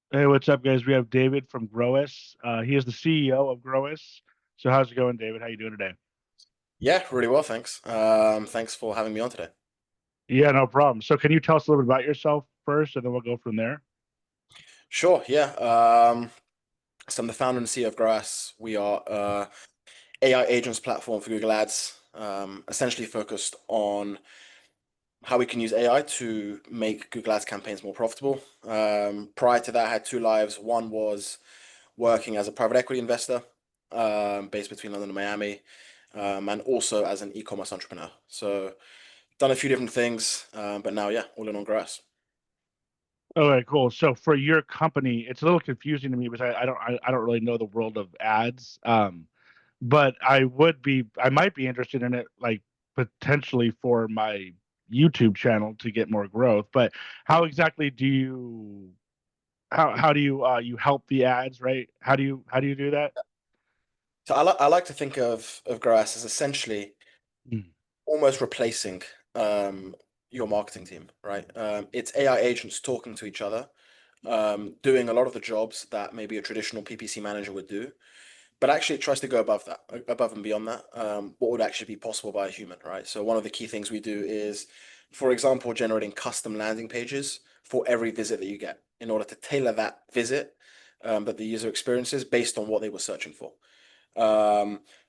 Hey, what's up, guys? We have David from Groas. He is the CEO of Groas. So how's it going, David? How you doing today? Yeah, really well, thanks. Thanks for having me on today. Yeah, no problem. So can you tell us a little bit about yourself first, and then we'll go from there? Sure, yeah. So I'm the founder and CEO of Groas. We are AI agents platform for Google Ads, essentially focused on how we can use AI to make Google Ads campaigns more profitable. Prior to that, I had two lives. One was working as a private equity investor, based between London and Miami, and also as an e-commerce entrepreneur. So done a few different things, but now, yeah, all in on Groas. Okay, cool. So for your company, it's a little confusing to me because I don't really know the world of ads. But I might be interested in it, like potentially for my YouTube channel to get more growth. But how exactly do you how do you you help the ads, right? How do you do that? So I like to think of Groas as essentially Mm. almost replacing your marketing team, right? It's AI agents talking to each other, doing a lot of the jobs that maybe a traditional PPC manager would do, but actually it tries to go above that, above and beyond that. What would actually be possible by a human, right? So one of the key things we do is, for example, generating custom landing pages for every visit that you get in order to tailor that visit that the user experiences based on what they were searching for.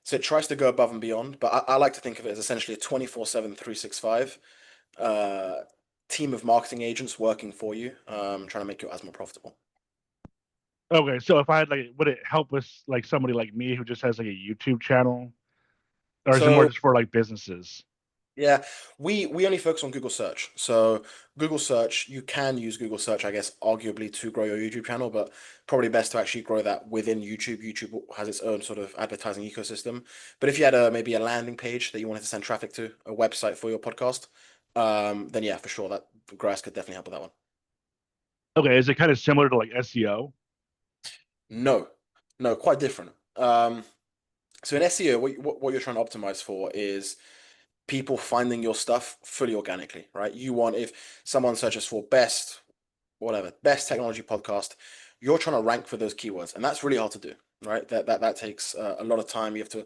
So it tries to go above and beyond, but I like to think of it as essentially a 24/7, 365 uh, team of marketing agents working for you, trying to make your ads more profitable. Okay, so if I had like, would it help with like somebody like me who just has like a YouTube channel, or is it more So just for like businesses? yeah, we only focus on Google search. So Google search, you can use Google search, I guess, arguably to grow your YouTube channel, but probably best to actually grow that within YouTube. YouTube has its own sort of advertising ecosystem. But if you had maybe a landing page that you wanted to send traffic to, a website for your podcast, then yeah, for sure that Grass could definitely help with that one. Okay, is it kind of similar to like SEO? No, no, quite different. So in SEO, what you're trying to optimize for is people finding your stuff fully organically, right? You want if someone searches for best, whatever, best technology podcast, you're trying to rank for those keywords, and that's really hard to do, right? That takes a lot of time. You have to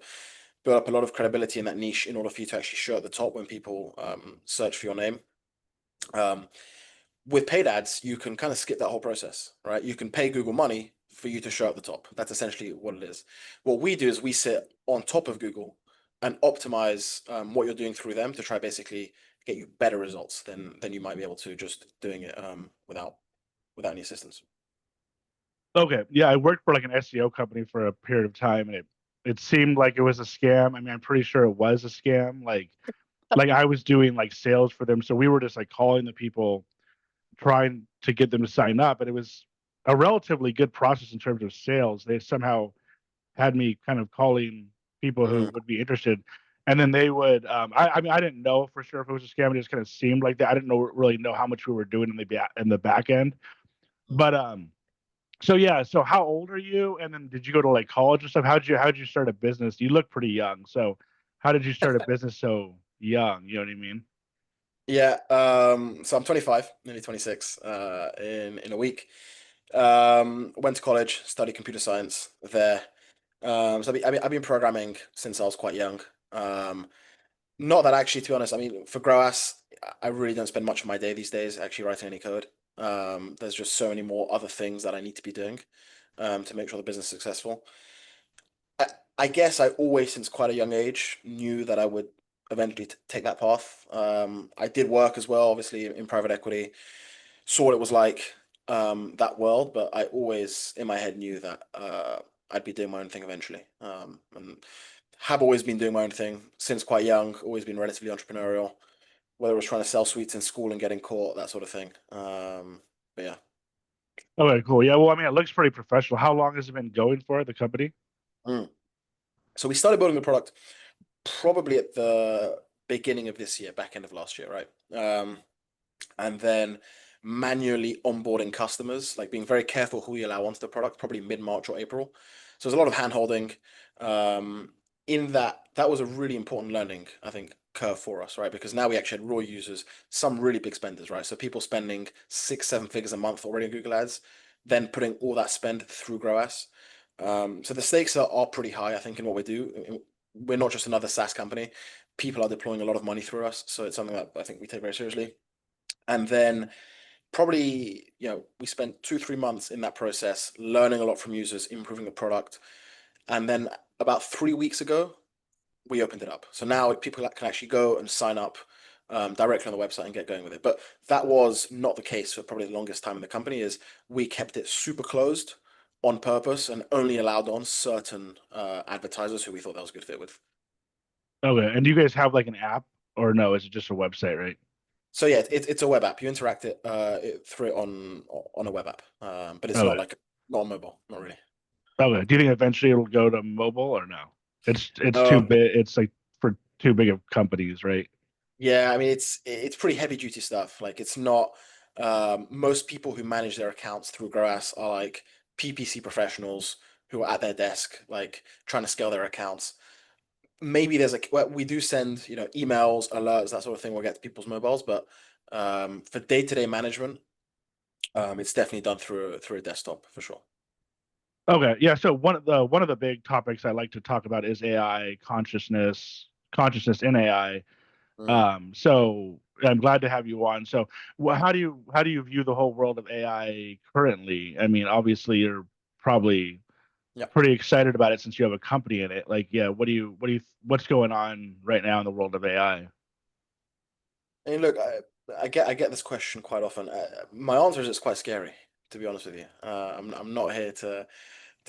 build up a lot of credibility in that niche in order for you to actually show at the top when people search for your name. Um, with paid ads, you can kind of skip that whole process, right? You can pay Google money for you to show at the top. That's essentially what it is. What we do is we sit on top of Google and optimize what you're doing through them to try basically get you better results than you might be able to just doing it without any assistance. Okay, yeah, I worked for like an SEO company for a period of time, and it seemed like it was a scam. I mean, I'm pretty sure it was a scam. Like I was doing like sales for them, so we were just like calling the people, trying to get them to sign up, and it was a relatively good process in terms of sales. They somehow had me kind of calling people who Mm, would be interested, and then they would. I mean, I didn't know for sure if it was a scam. It just kind of seemed like that. I didn't really know how much we were doing in the back end. But so yeah. So how old are you? And then did you go to like college or stuff? How'd you start a business? You look pretty young. So how did you start a business so young? You know what I mean? yeah. So I'm 25, nearly 26, in a week. Went to college, studied computer science there. So I've been programming since I was quite young. Um, Not that actually, to be honest, I mean, for Groas, I really don't spend much of my day these days actually writing any code. There's just so many more other things that I need to be doing to make sure the business is successful. I, I guess I always, since quite a young age, knew that I would eventually take that path. I did work as well, obviously, in private equity, saw what it was like, that world, but I always, in my head, knew that I'd be doing my own thing eventually. And have always been doing my own thing since quite young, always been relatively entrepreneurial, whether it was trying to sell sweets in school and getting caught, that sort of thing. But yeah. Okay, cool. Yeah, well, I mean, it looks pretty professional. How long has it been going for the company? Mm. So we started building the product probably at the beginning of this year, back end of last year, right? And then manually onboarding customers, like being very careful who you allow onto the product, probably mid-March or April. So there's a lot of hand-holding. Um, in that was a really important learning, I think, curve for us, right? Because now we actually had raw users, some really big spenders, right? So people spending 6, 7 figures a month already on Google Ads. then putting all that spend through Groas. So the stakes are pretty high, I think, in what we do. We're not just another SaaS company. People are deploying a lot of money through us, so it's something that I think we take very seriously. And then probably, we spent 2, 3 months in that process, learning a lot from users, improving the product. And then about 3 weeks ago, we opened it up. So now people can actually go and sign up directly on the website and get going with it. But that was not the case for probably the longest time in the company. Is we kept it super closed on purpose and only allowed on certain advertisers who we thought that was a good fit with. Okay. And do you guys have like an app or no? Is it just a website, right? So yeah, it's a web app. You interact through it on a web app, but it's not Okay. like not on mobile, not really. Okay. Do you think eventually it'll go to mobile or no? It's too No, big. It's like for too big of companies, right? yeah, I mean it's pretty heavy duty stuff. Like it's not most people who manage their accounts through Grass are like PPC professionals who are at their desk, like trying to scale their accounts. Maybe there's like well, we do send, emails, alerts, that sort of thing will get to people's mobiles, but for day-to-day management, it's definitely done through a desktop for sure. Okay. Yeah. So one of the big topics I like to talk about is AI consciousness in AI. Mm, So I'm glad to have you on. So how do you view the whole world of AI currently? I mean, obviously you're probably yeah. pretty excited about it since you have a company in it. Like, yeah, what's going on right now in the world of AI? And look, I get this question quite often. My answer is it's quite scary, to be honest with you. I'm not here to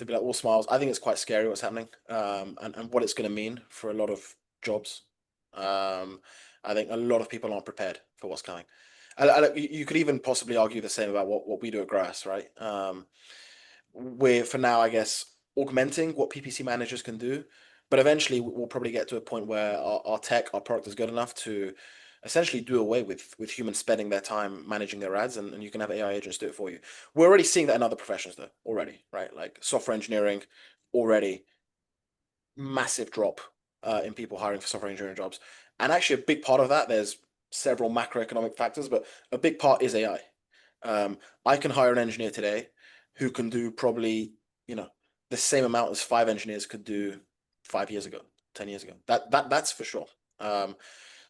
be like all smiles. I think it's quite scary what's happening, and what it's going to mean for a lot of jobs. I think a lot of people aren't prepared for what's coming. You could even possibly argue the same about what we do at Grass, right? We're for now, I guess, augmenting what PPC managers can do, but eventually we'll probably get to a point where our tech, our product is good enough to essentially do away with humans spending their time managing their ads, and you can have AI agents do it for you. We're already seeing that in other professions though, already, right? Like software engineering, already massive drop in people hiring for software engineering jobs. And actually a big part of that, there's several macroeconomic factors, but a big part is AI. I can hire an engineer today who can do probably, you know, the same amount as 5 engineers could do 5 years ago, 10 years ago. That's for sure. Um,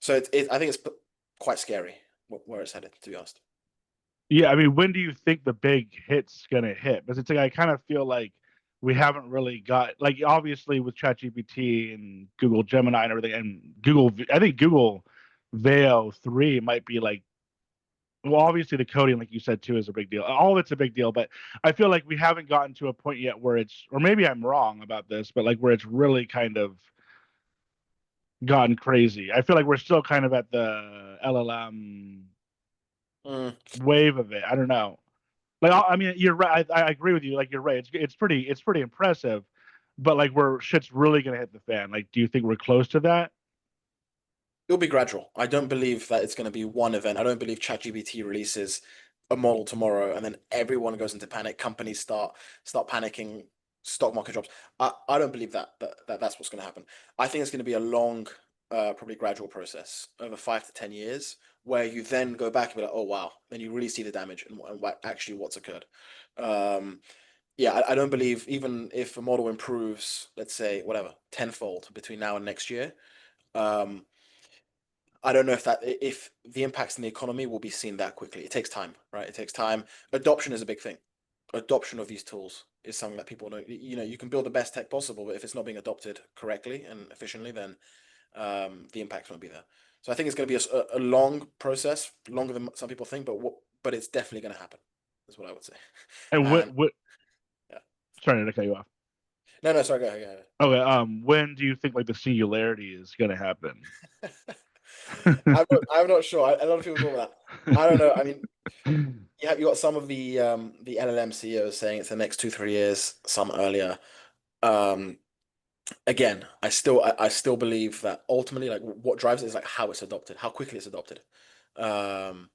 so I think it's quite scary where it's headed, to be honest. Yeah, I mean, when do you think the big hit's gonna hit? Because it's like I kind of feel like we haven't really got like obviously with ChatGPT and Google Gemini and everything and I think Google Veo 3 might be like well, obviously the coding, like you said too, is a big deal. All of it's a big deal, but I feel like we haven't gotten to a point yet where it's, or maybe I'm wrong about this, but like where it's really kind of gotten crazy. I feel like we're still kind of at the LLM Mm. wave of it. I don't know. Like, I mean, you're right. I agree with you. Like, you're right. It's pretty impressive, but like, where shit's really gonna hit the fan. Like, do you think we're close to that? It'll be gradual. I don't believe that it's going to be one event. I don't believe ChatGPT releases a model tomorrow and then everyone goes into panic. Companies start panicking. Stock market drops. I don't believe that's what's going to happen. I think it's going to be a long, probably gradual process over 5 to 10 years, where you then go back and be like, oh wow, then you really see the damage and actually what's occurred. Um, yeah, I don't believe even if a model improves, let's say whatever, tenfold between now and next year. Um, I don't know if the impacts in the economy will be seen that quickly. It takes time, right? It takes time. Adoption is a big thing. Adoption of these tools is something that people don't. You can build the best tech possible, but if it's not being adopted correctly and efficiently, then the impact won't be there. So I think it's going to be a long process, longer than some people think, but it's definitely going to happen. Is what I would say. And And what? yeah, Sorry to cut you off. no, no, sorry, go ahead. Go ahead. Okay. When do you think like the singularity is gonna happen? I'm not sure. A lot of people talk about that. I don't know. I mean, you got some of the LLM CEOs saying it's the next 2, 3 years, some earlier. Um, Again, I still believe that ultimately, like what drives it is like how it's adopted, how quickly it's adopted. Um,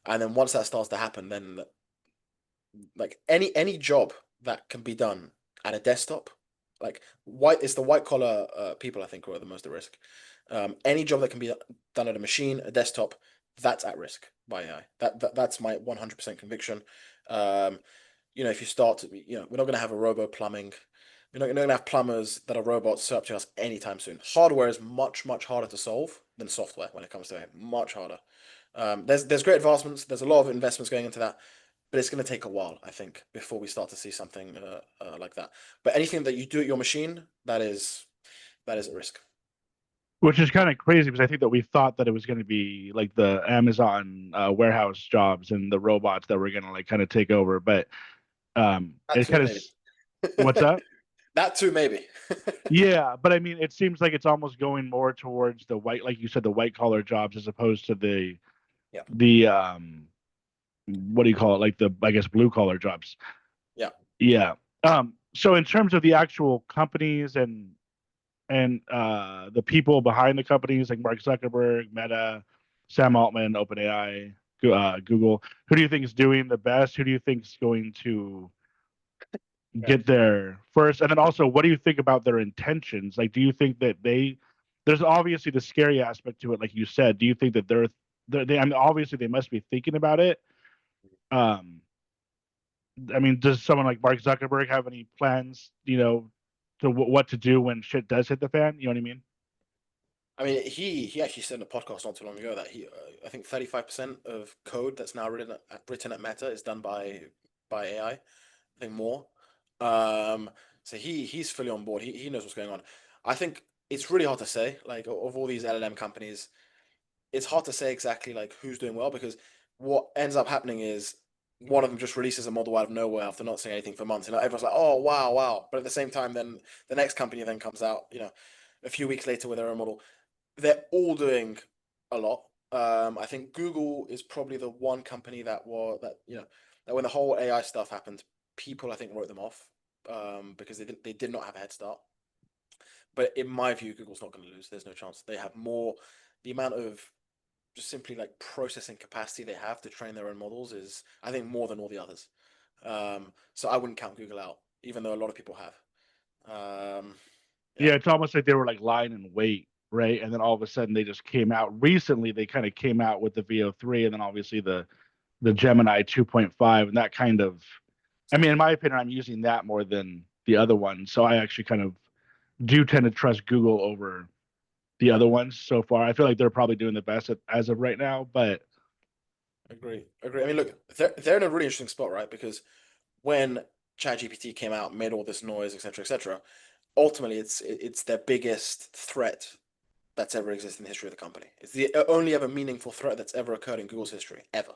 and then once that starts to happen, then like any job that can be done at a desktop, like it's the white collar people I think who are the most at risk. Any job that can be done at a machine, a desktop, that's at risk by AI. That's my 100% conviction. Um, if you start to, we're not going to have a robo plumbing. We're not going to have plumbers that are robots set up to us anytime soon. Hardware is much, much harder to solve than software when it comes to it. Much harder. There's great advancements. There's a lot of investments going into that, but it's going to take a while, I think, before we start to see something like that. But anything that you do at your machine, that is at risk. Which is kind of crazy because I think that we thought that it was going to be like the Amazon warehouse jobs and the robots that were going to like kind of take over, but That it too, kind of maybe. what's up? That too, maybe. Yeah, but I mean, it seems like it's almost going more towards the white, like you said, the white collar jobs as opposed to Yeah, the what do you call it? Like the I guess blue collar jobs. yeah. Yeah. So in terms of the actual companies and the people behind the companies like Mark Zuckerberg, Meta, Sam Altman, OpenAI, Google, who do you think is doing the best? Who do you think is going to Yeah. get there first? And then also, what do you think about their intentions? Like, do you think that there's obviously the scary aspect to it, like you said. Do you think that I mean, obviously they must be thinking about it. Um, I mean, does someone like Mark Zuckerberg have any plans, to what to do when shit does hit the fan? You know what I mean? I mean, he actually said in a podcast not too long ago that I think 35% of code that's now written at Meta is done by AI. I think more. Um, so he's fully on board. He knows what's going on. I think it's really hard to say. Like of all these LLM companies, it's hard to say exactly like who's doing well because what ends up happening is one of them just releases a model out of nowhere after not saying anything for months, and everyone's like, "Oh, wow, wow!" But at the same time, then the next company then comes out, a few weeks later with their own model. They're all doing a lot. I think Google is probably the one company that when the whole AI stuff happened, people I think wrote them off because they did not have a head start. But in my view, Google's not going to lose. There's no chance. They have more. The amount of just simply like processing capacity they have to train their own models is, I think, more than all the others. So I wouldn't count Google out, even though a lot of people have. Yeah, Yeah, it's almost like they were like lying in wait, right? And then all of a sudden they just came out. Recently, they kind of came out with the VO3, and then obviously the Gemini 2.5, and that kind of. I mean, in my opinion, I'm using that more than the other one, so I actually kind of do tend to trust Google over the yeah, other ones so far. I feel like they're probably doing the best as of right now, but agree, agree. I mean, look, they're in a really interesting spot, right? Because when ChatGPT came out, made all this noise, etc., etc., ultimately it's their biggest threat that's ever existed in the history of the company. It's the only ever meaningful threat that's ever occurred in Google's history, ever.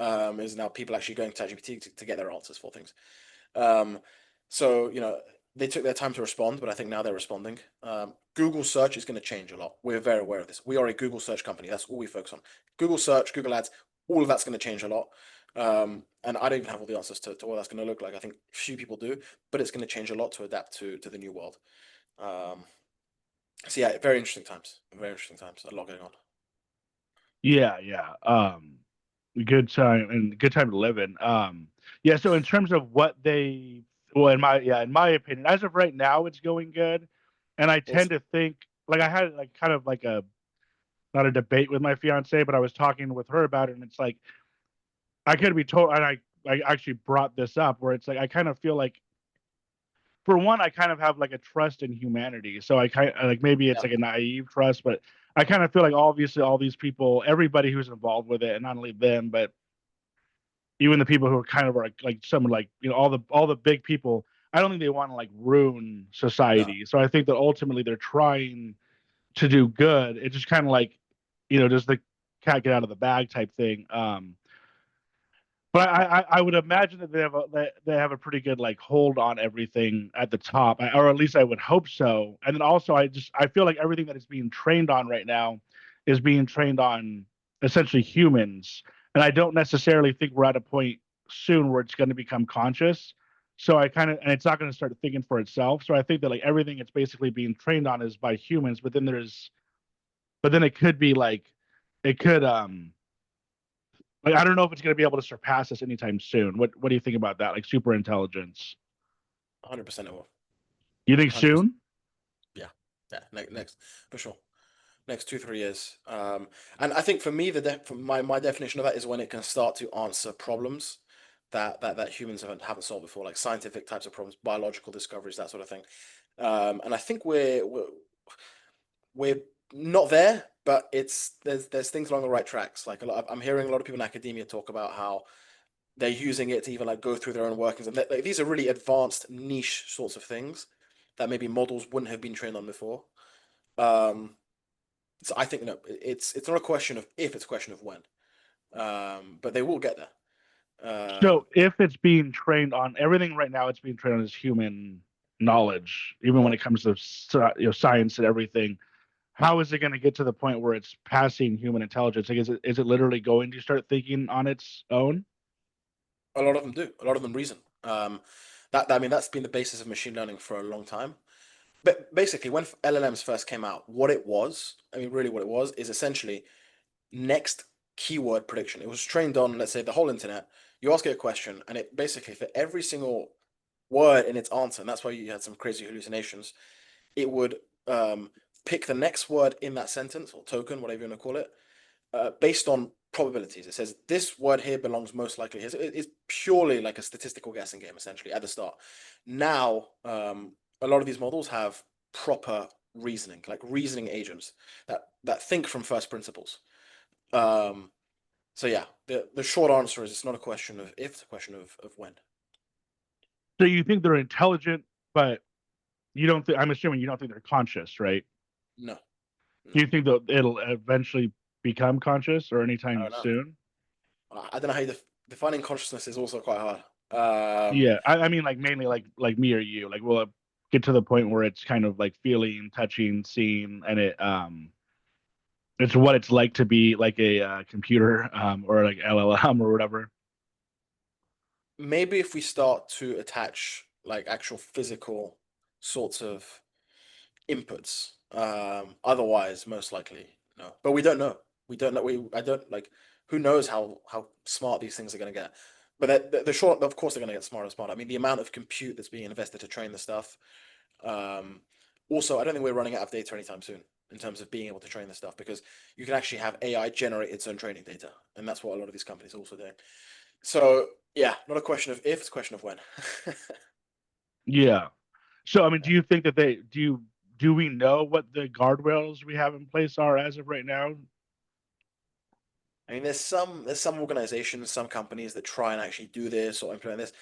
Is now people actually going to ChatGPT to get their answers for things. Um, so they took their time to respond, but I think now they're responding. Google search is going to change a lot. We're very aware of this. We are a Google search company. That's all we focus on. Google search, Google ads, all of that's going to change a lot. And I don't even have all the answers to what that's going to look like. I think few people do, but it's going to change a lot to adapt to the new world. Um, so yeah, very interesting times. Very interesting times. A lot going on. yeah, yeah. Good time and good time to live in. Yeah, so in terms of what they well in my opinion, as of right now it's going good. And I tend Awesome. to think like I had like kind of like a not a debate with my fiance, but I was talking with her about it and it's like I could be told and I actually brought this up where it's like I kind of feel like for one, I kind of have like a trust in humanity. So I kind of like maybe it's Yeah. like a naive trust, but I kind of feel like obviously all these people, everybody who's involved with it, and not only them, but even the people who are kind of like someone like all the big people. I don't think they want to like ruin No. society. So I think that ultimately they're trying to do good. It's just kind of like does the cat get out of the bag type thing. But I would imagine that they have a pretty good like hold on everything at the top, or at least I would hope so. And then also I feel like everything that is being trained on right now is being trained on essentially humans, and I don't necessarily think we're at a point soon where it's going to become conscious. So I kind of and it's not going to start thinking for itself. So I think that like everything it's basically being trained on is by humans, but then it could be like it could like I don't know if it's going to be able to surpass us anytime soon. What do you think about that? Like super intelligence. 100% it will. You think 100%. soon? Yeah. Yeah. Next, for sure. Next 2 3 years. And I think for me, for my definition of that is when it can start to answer problems. that humans haven't solved before, like scientific types of problems, biological discoveries, that sort of thing. And I think we're not there, but there's things along the right tracks. Like I'm hearing a lot of people in academia talk about how they're using it to even like go through their own workings, and like, these are really advanced niche sorts of things that maybe models wouldn't have been trained on before. Um, so I think no, it's not a question of if, it's a question of when. But they will get there. So if it's being trained on everything right now, it's being trained on this human knowledge, even when Right. it comes to science and everything. How is it going to get to the point where it's passing human intelligence? Like, is it literally going to start thinking on its own? A lot of them do. A lot of them reason. That I mean, that's been the basis of machine learning for a long time. But basically, when LLMs first came out, what it was, I mean, really what it was, is essentially next keyword prediction. It was trained on, let's say, the whole internet. You ask it a question, and it basically, for every single word in its answer, and that's why you had some crazy hallucinations, it would um, pick the next word in that sentence or token, whatever you want to call it, based on probabilities. It says this word here belongs most likely here. So it's purely like a statistical guessing game, essentially, at the start. Now, a lot of these models have proper reasoning, like reasoning agents that think from first principles. Um, so yeah, the short answer is it's not a question of if, it's a question of when. So you think they're intelligent, but you don't think, I'm assuming you don't think they're conscious, right? No, Do no, you think that it'll eventually become conscious or I anytime don't know. soon? I don't know how defining consciousness is also quite hard. Yeah, I mean, like mainly like me or you, like will it get to the point where it's kind of like feeling, touching, seeing, and it's what it's like to be like a computer or like LLM or whatever. Maybe if we start to attach like actual physical sorts of inputs. Otherwise, most likely no. But we don't know. We don't know. I don't like. Who knows how smart these things are going to get? But the short, of course, they're going to get smarter and smarter. I mean, the amount of compute that's being invested to train the stuff. Um, Also, I don't think we're running out of data anytime soon in terms of being able to train the stuff because you can actually have AI generate its own training data, and that's what a lot of these companies are also doing. So yeah, not a question of if, it's a question of when. Yeah. So I mean, do you think that do we know what the guardrails we have in place are as of right now? I mean, there's some organizations, some companies that try and actually do this or implement this.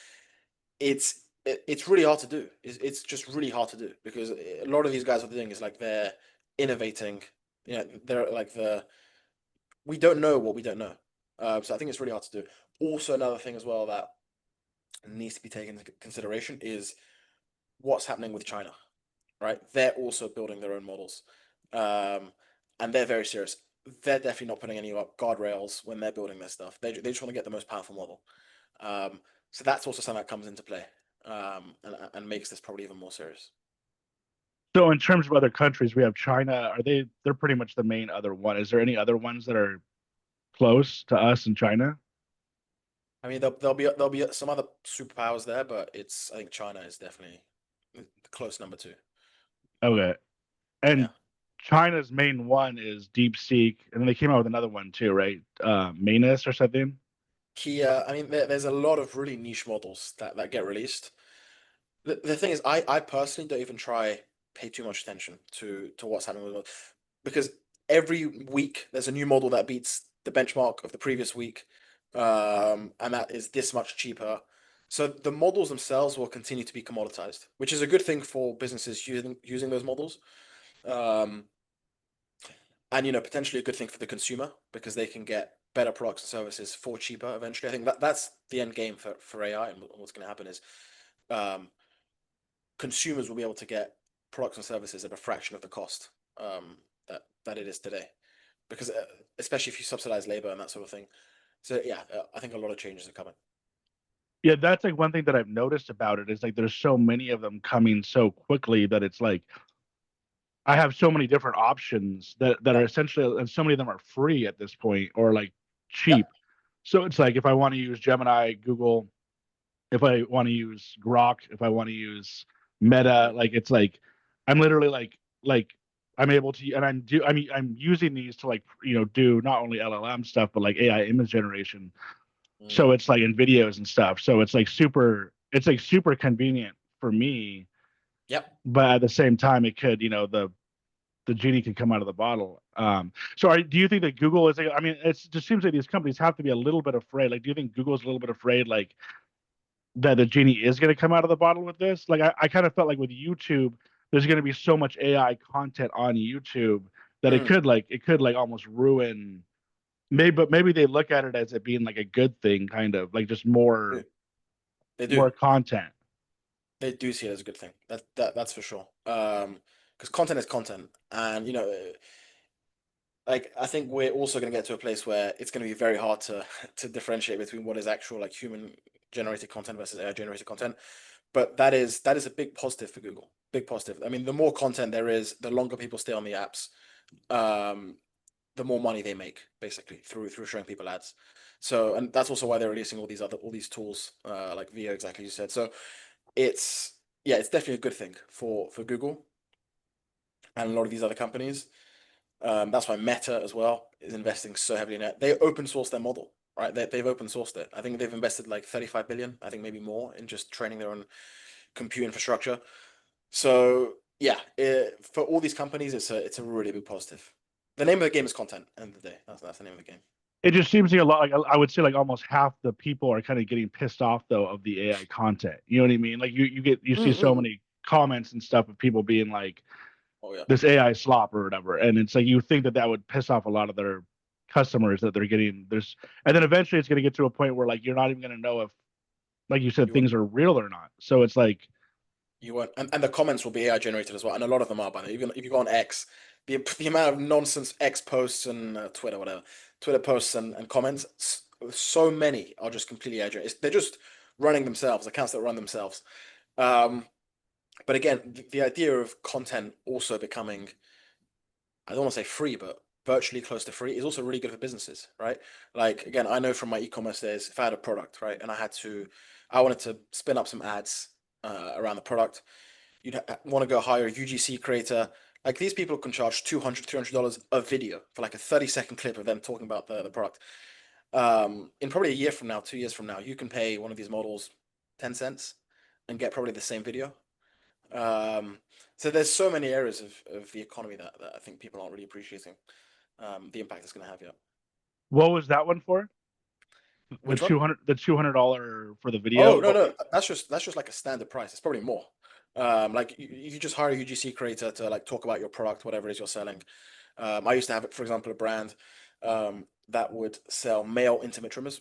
It's really hard to do. It's just really hard to do because a lot of these guys are doing is like they're innovating. You know, they're like we don't know what we don't know. So I think it's really hard to do. Also, another thing as well that needs to be taken into consideration is what's happening with China. Right? They're also building their own models, um, and they're very serious. They're definitely not putting any guardrails when they're building their stuff. They just want to get the most powerful model. So that's also something that comes into play, and makes this probably even more serious. So in terms of other countries, we have China. They're pretty much the main other one. Is there any other ones that are close to us in China? I mean, there'll be some other superpowers there, but I think China is definitely the close number two. Okay. Yeah. And China's main one is DeepSeek, and then they came out with another one too, right? Manus or something. Kia, I mean, there's a lot of really niche models that get released. The thing is, I personally don't even pay too much attention to what's happening with it because every week there's a new model that beats the benchmark of the previous week, and that is this much cheaper. So the models themselves will continue to be commoditized, which is a good thing for businesses using those models, um, and potentially a good thing for the consumer because they can get better products and services for cheaper eventually. I think that's the end game for AI, and what's going to happen is. Um, Consumers will be able to get products and services at a fraction of the cost, that it is today. Because especially if you subsidize labor and that sort of thing. So yeah, I think a lot of changes are coming. Yeah, that's like one thing that I've noticed about it is like there's so many of them coming so quickly that it's like I have so many different options that Yeah, are essentially, and so many of them are free at this point or like yeah, cheap. So it's like if I want to use Gemini, Google, if I want to use Grok, if I want to use Meta, mm, like it's like I'm literally like I'm able to, and I'm using these to like do not only LLM stuff but like AI image generation. So Mm. it's like in videos and stuff. So it's like super convenient for me, Yep. but at the same time, it could, the genie could come out of the bottle. So do you think that Google is like, I mean, it just seems like these companies have to be a little bit afraid. Like, do you think Google's a little bit afraid, like, that the genie is going to come out of the bottle with this? Like, I kind of felt like with YouTube, there's going to be so much AI content on YouTube that Mm. it could like almost ruin. Maybe, but maybe they look at it as it being like a good thing, kind of like just They they do. more content. They do see it as a good thing. That's for sure. Because content is content, and like I think we're also going to get to a place where it's going to be very hard to to differentiate between what is actual like human generated content versus AI generated content. But that is a big positive for Google. Big positive. I mean, the more content there is, the longer people stay on the apps, um, the more money they make, basically through showing people ads. So, and that's also why they're releasing all these tools, like VO, exactly as you said. So it's yeah, it's definitely a good thing for Google and a lot of these other companies. That's why Meta as well is investing so heavily in it. They open source their model, right? They've open sourced it. I think they've invested like 35 billion, I think maybe more, in just training their own compute infrastructure. So yeah, for all these companies, it's a really big positive. The name of the game is content. End of the day, that's the name of the game. It just seems like a lot. Like I would say, like almost half the people are kind of getting pissed off though of the AI content. You know what I mean? Like you see so Mm-mm. many comments and stuff of people being like Oh yeah, this AI slop or whatever, and it's like you think that that would piss off a lot of their customers that they're getting this, and then eventually it's going to get to a point where like you're not even going to know if, like you said, you won't. things are real or not. So it's like, You won't. And the comments will be AI generated as well, and a lot of them are by the way. Even if you go on X, the amount of nonsense X posts and Twitter, whatever, Twitter posts and comments, so many are just completely AI generated. They're just running themselves, accounts that run themselves. Um, but again, the idea of content also becoming, I don't want to say free, but virtually close to free is also really good for businesses, right? Like again, I know from my e-commerce days, if I had a product, right, and I wanted to spin up some ads around the product, you'd want to go hire a UGC creator. Like these people can charge $200, $300 a video for like a 30-second clip of them talking about the product. In probably a year from now, 2 years from now, you can pay one of these models 10 cents and get probably the same video. Um, so there's so many areas of the economy that I think people aren't really appreciating the impact it's going to have yet. what was that one for? Which one? The $200 for the Oh video? no, no, that's just like a standard price. It's probably more. Like you just hire a UGC creator to like talk about your product, whatever it is you're selling. I used to have, for example, a brand that would sell male intimate trimmers.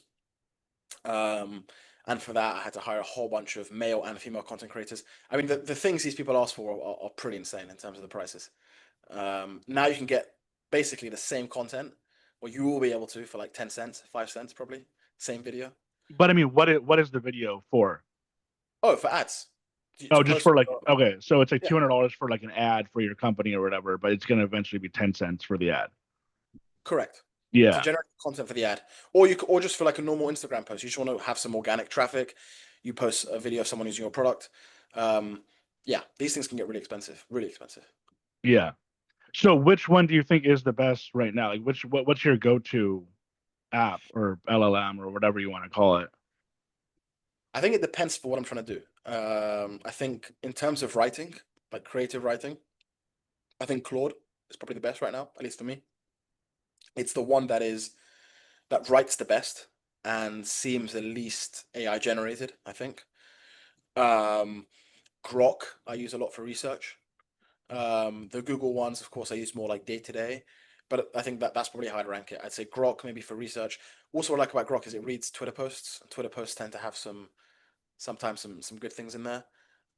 Um, and for that, I had to hire a whole bunch of male and female content creators. I mean, the things these people ask for are pretty insane in terms of the prices. Now you can get basically the same content, or you will be able to for like 10 cents, 5 cents probably, same video. But I mean, what is the video for? Oh, for ads. Oh, To just post for on like, your, okay, so it's like yeah, $200 for like an ad for your company or whatever, but it's gonna eventually be 10 cents for the ad. correct. To Yeah, generate content for the ad. Or or just for like a normal Instagram post. You just want to have some organic traffic. You post a video of someone using your product. Um, yeah, these things can get really expensive, really expensive. yeah. So which one do you think is the best right now? Like what's your go-to app or LLM or whatever you want to call it? I think it depends for what I'm trying to do. I think in terms of writing, like creative writing, I think Claude is probably the best right now, at least for me. It's the one that writes the best and seems the least AI generated, I think. Um, Grok I use a lot for research. The Google ones, of course, I use more like day to day, but I think that's probably how I'd rank it. I'd say Grok maybe for research. Also, what I like about Grok is it reads Twitter posts, and Twitter posts tend to have sometimes some good things in there,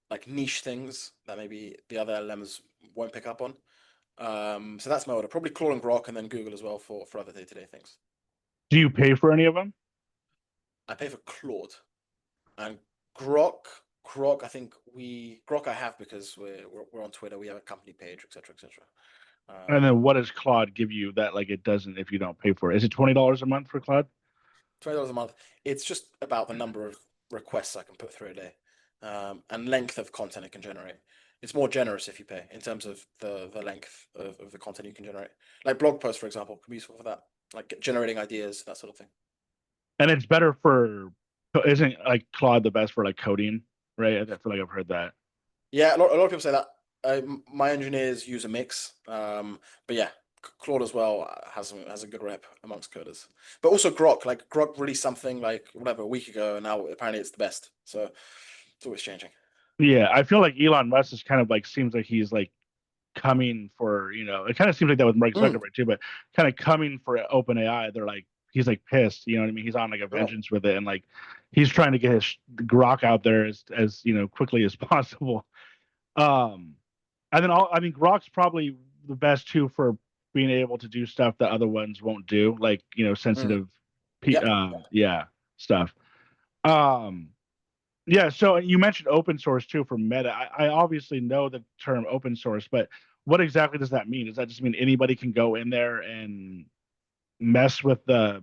like niche things that maybe the other LMs won't pick up on. So that's my order. Probably Claude and Grok, and then Google as well for other day to day things. Do you pay for any of them? I pay for Claude and Grok. Grok, I think Grok I have because we're on Twitter. We have a company page, etc., etc. And then what does Claude give you that like it doesn't if you don't pay for it? Is it $20 a month for Claude? $20 a month. It's just about the number of requests I can put through a day, and length of content it can generate. It's more generous if you pay in terms of the length of the content you can generate. Like blog posts, for example, can be useful for that. Like generating ideas, that sort of thing. And it's better for, isn't like Claude the best for like coding, right? I feel like I've heard that. Yeah, a lot of people say that. My engineers use a mix, but yeah, Claude as well has a good rep amongst coders. But also Grok, like Grok released something like whatever a week ago, and now apparently it's the best. So it's always changing. Yeah, I feel like Elon Musk is kind of like seems like he's like coming for, it kind of seems like that with Mark Mm, Zuckerberg too, but kind of coming for OpenAI. They're like he's like pissed, you know what I mean? He's on like a sure. vengeance with it, and like he's trying to get his grok out there as quickly as possible. Um, and then I mean, grok's probably the best too for being able to do stuff that other ones won't do, like Mm, sensitive, yep. yeah, stuff. Um, yeah, so you mentioned open source too for Meta. I obviously know the term open source, but what exactly does that mean? Does that just mean anybody can go in there and mess with the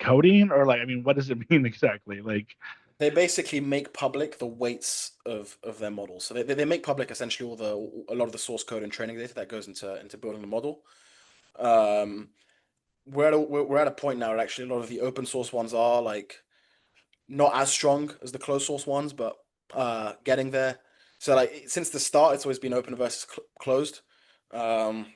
coding, or like, I mean, what does it mean exactly? Like, They basically make public the weights of their models. So they make public essentially a lot of the source code and training data that goes into building the model. Um, we're at a point now where actually a lot of the open source ones are like not as strong as the closed source ones, but getting there. So like since the start, it's always been open versus closed. Um,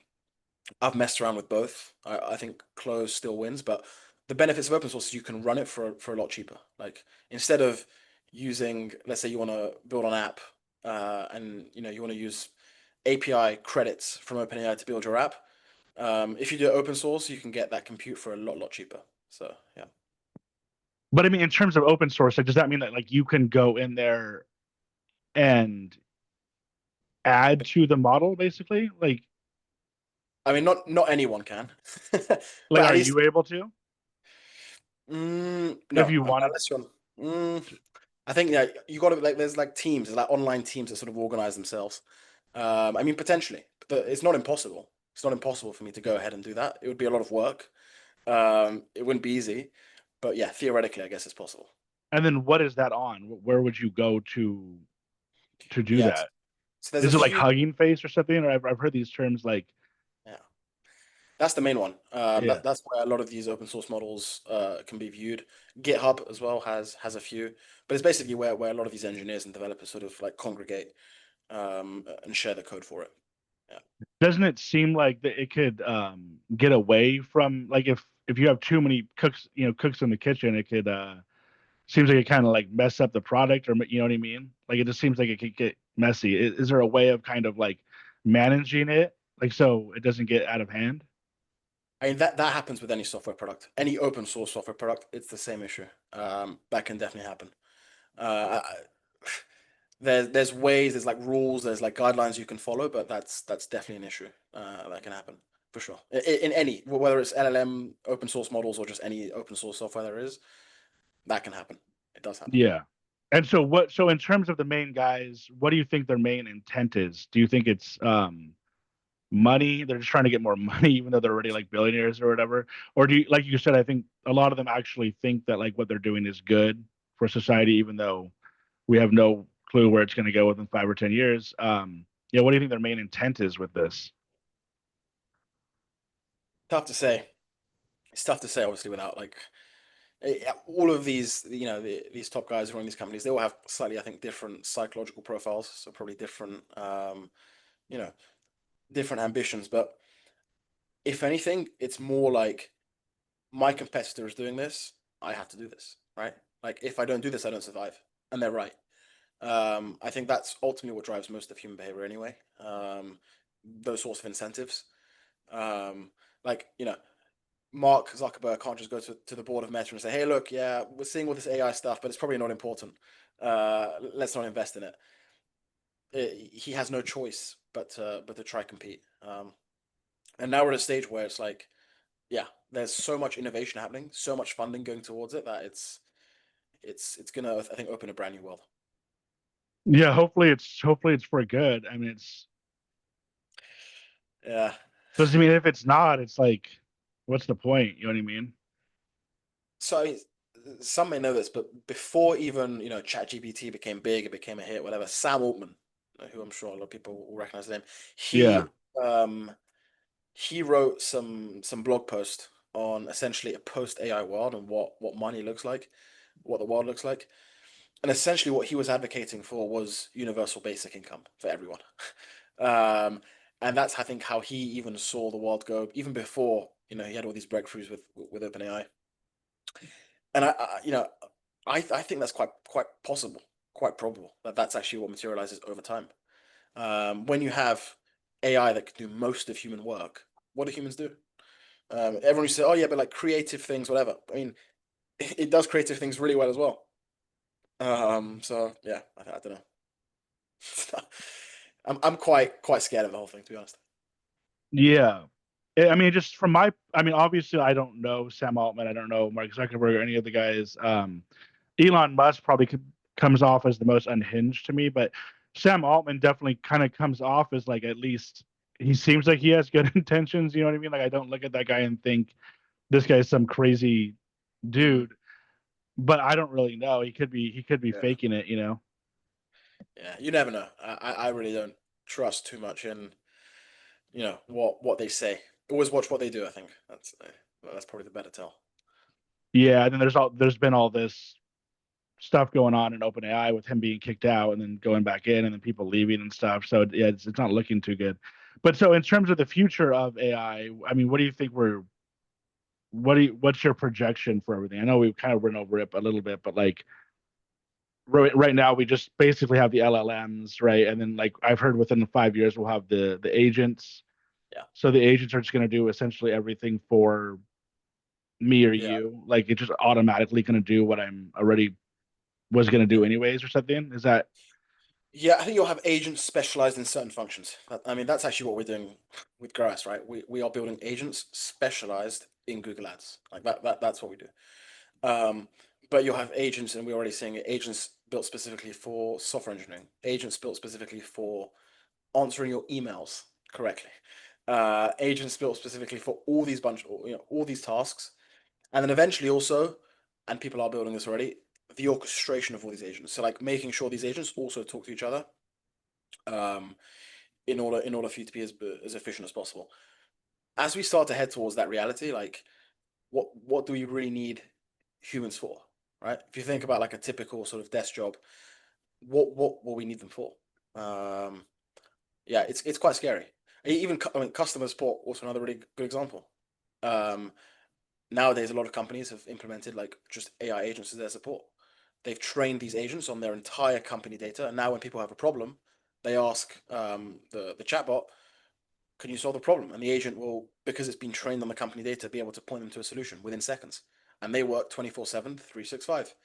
I've messed around with both. I think closed still wins, but the benefits of open source is you can run it for a lot cheaper. Like instead of using, let's say you want to build an app, and you want to use API credits from OpenAI to build your app. If you do it open source, you can get that compute for a lot cheaper. So yeah. but I mean, in terms of open source, like, does that mean that like you can go in there and add to the model, basically? I mean, not anyone can, Like, but at are least you able to if no. you I mean, wanted unless you're, I think yeah, you got to like there's like teams, there's like online teams that sort of organize themselves. I mean, potentially, but it's not impossible. It's not impossible for me to go ahead and do that. It would be a lot of work. It wouldn't be easy, but yeah, theoretically, I guess it's possible. and then what is that on? Where would you go to do Yeah. that? So there's a Is it like few. Hugging Face or something? Or I've heard these terms like, Yeah. That's the main one. yeah, That's where a lot of these open source models can be viewed. GitHub as well has a few, but it's basically where a lot of these engineers and developers sort of like congregate and share the code for it. Yeah. doesn't it seem like that it could get away from like if you have too many cooks, cooks in the kitchen, it could seems like it kind of like mess up the product, or you know what I mean? Like it just seems like it could get messy. Is there a way of kind of like managing it, like so it doesn't get out of hand? I mean that happens with any software product, any open source software product. It's the same issue. That can definitely happen. There's ways, there's like rules, there's like guidelines you can follow, but that's definitely an issue that can happen for sure. In any whether it's LLM open source models or just any open source software there is, that can happen. It does happen. Yeah. And so so in terms of the main guys, what do you think their main intent is? Do you think it's money? They're just trying to get more money, even though they're already like billionaires or whatever? Or do you, like you said, I think a lot of them actually think that like what they're doing is good for society, even though we have no clue where it's going to go within 5 or 10 years. Yeah, what do you think their main intent is with this? Tough to say. It's tough to say, obviously, without like all of these, these top guys who run these companies, they all have slightly, I think, different psychological profiles, so probably different, you know, different ambitions. But if anything, it's more like my competitor is doing this, I have to do this, right? Like if I don't do this, I don't survive, and they're right. I think that's ultimately what drives most of human behavior anyway. Those sorts of incentives. Um, like, Mark Zuckerberg can't just go to the board of Meta and say, hey, look, yeah, we're seeing all this AI stuff, but it's probably not important. Let's not invest in it. He has no choice but to try compete. And now we're at a stage where it's like, yeah, there's so much innovation happening, so much funding going towards it that it's gonna, I think, open a brand new world. Yeah, hopefully it's for good. I mean, it's Yeah. because I mean, if it's not, it's like, what's the point? You know what I mean? So I mean, some may know this, but before even ChatGPT became big, it became a hit, whatever. Sam Altman, who I'm sure a lot of people will recognize the name, Yeah. he um he wrote some blog post. on essentially a post AI world and what money looks like, what the world looks like. And essentially, what he was advocating for was universal basic income for everyone. Um, and that's, I think, how he even saw the world go, even before, he had all these breakthroughs with OpenAI. And I think that's quite possible, quite probable that that's actually what materializes over time. When you have AI that can do most of human work, what do humans do? Everyone used to say, "Oh yeah, but like creative things, whatever." I mean, it does creative things really well as well. So yeah, I don't know. I'm quite scared of the whole thing, to be honest. Yeah. I mean, just from my, I mean, obviously, I don't know Sam Altman. I don't know Mark Zuckerberg or any of the guys. Elon Musk probably comes off as the most unhinged to me, but Sam Altman definitely kind of comes off as like at least he seems like he has good intentions. You know what I mean? Like I don't look at that guy and think this guy's some crazy Mm, dude, but I don't really know. He could be yeah, faking it. You know? yeah. You never know. I really don't trust too much in what they say. Always watch what they do. I think that's probably the better tell. Yeah. And then there's been all this stuff going on in OpenAI with him being kicked out and then going back in and then people leaving and stuff. So yeah, it's not looking too good. But so in terms of the future of AI, I mean, what do you think what's your projection for everything? I know we've kind of run over it a little bit, but like right now we just basically have the LLMs, right? And then like I've heard within 5 years we'll have the agents. Yeah, So the agents are just going to do essentially everything for me or yeah, you. Like it's just automatically going to do what I'm already was going to yeah. do anyways or something. Is that Yeah, I think you'll have agents specialized in certain functions. I mean, that's actually what we're doing with Groas, right? We are building agents specialized in Google Ads. Like that's what we do. Um, but you'll have agents, and we're already seeing it, agents built specifically for software engineering, agents built specifically for answering your emails correctly, agents built specifically for all these all these tasks, and then eventually also, and people are building this already, the orchestration of all these agents. So like making sure these agents also talk to each other, um, in order for you to be as efficient as possible. As we start to head towards that reality, like what do we really need humans for, right? If you think about like a typical sort of desk job, what will we need them for? Um, yeah, it's quite scary. Even I mean, customer support also another really good example. Um, Nowadays, a lot of companies have implemented like just AI agents as their support. They've trained these agents on their entire company data, and now when people have a problem, they ask the chatbot, "Can you solve the problem?" And the agent will, because it's been trained on the company data, be able to point them to a solution within seconds. And they work 24/7, 365.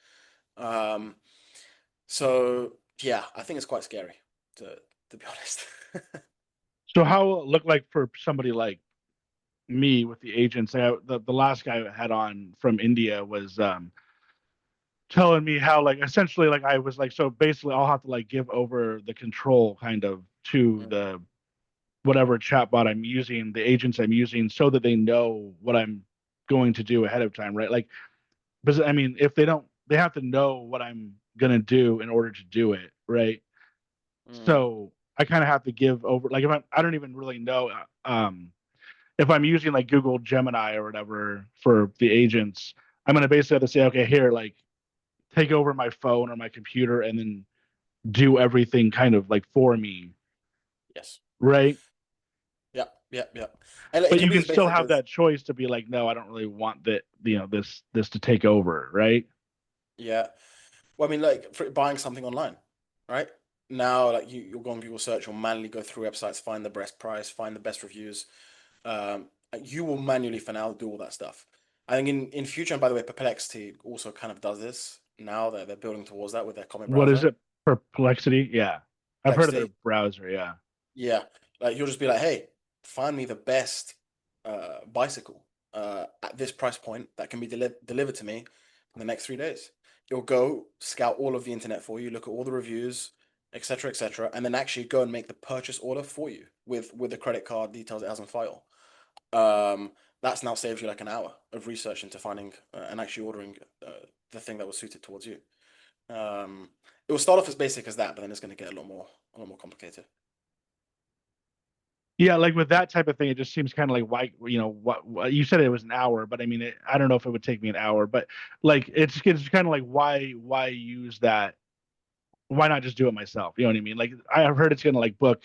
Um, so yeah, I think it's quite scary to be honest. so? How will it look like for somebody like me with the agents? The last guy I had on from India was telling me how like essentially like I was like so basically I'll have to like give over the control kind of to Mm, the whatever chatbot I'm using, the agents I'm using, so that they know what I'm going to do ahead of time, right? Like, because I mean, if they don't, they have to know what I'm gonna do in order to do it, right? mm, So I kind of have to give over. Like, if I don't even really know, if I'm using like Google Gemini or whatever for the agents, I'm gonna basically have to say, okay, here, like, take over my phone or my computer, and then do everything kind of like for me, yes. right? Yeah. Yeah. Yeah. And it But can you be can as still basic have as that choice to be like, no, I don't really want that, this to take over, right? yeah. Well, I mean, like for buying something online, right? Now, like you'll go on Google search, you'll manually go through websites, find the best price, find the best reviews. You will manually for now do all that stuff. I think in future, and by the way, Perplexity also kind of does this now. They're building towards that with their common What is browser. it? Perplexity? Yeah. I've heard of their Perplexity, browser, yeah. yeah. Like you'll just be like, hey, find me the best bicycle at this price point that can be delivered to me in the next 3 days. It'll go scout all of the internet for you, look at all the reviews, etc., and then actually go and make the purchase order for you with the credit card details it has on file. Um, that's now saved you like an hour of research into finding and actually ordering the thing that was suited towards you. Um, it will start off as basic as that, but then it's going to get a lot more complicated. Yeah, like with that type of thing, it just seems kind of like why, what you said it was an hour, but I mean, I don't know if it would take me an hour, but like it's kind of like why use that? Why not just do it myself? You know what I mean? Like I've heard it's gonna like book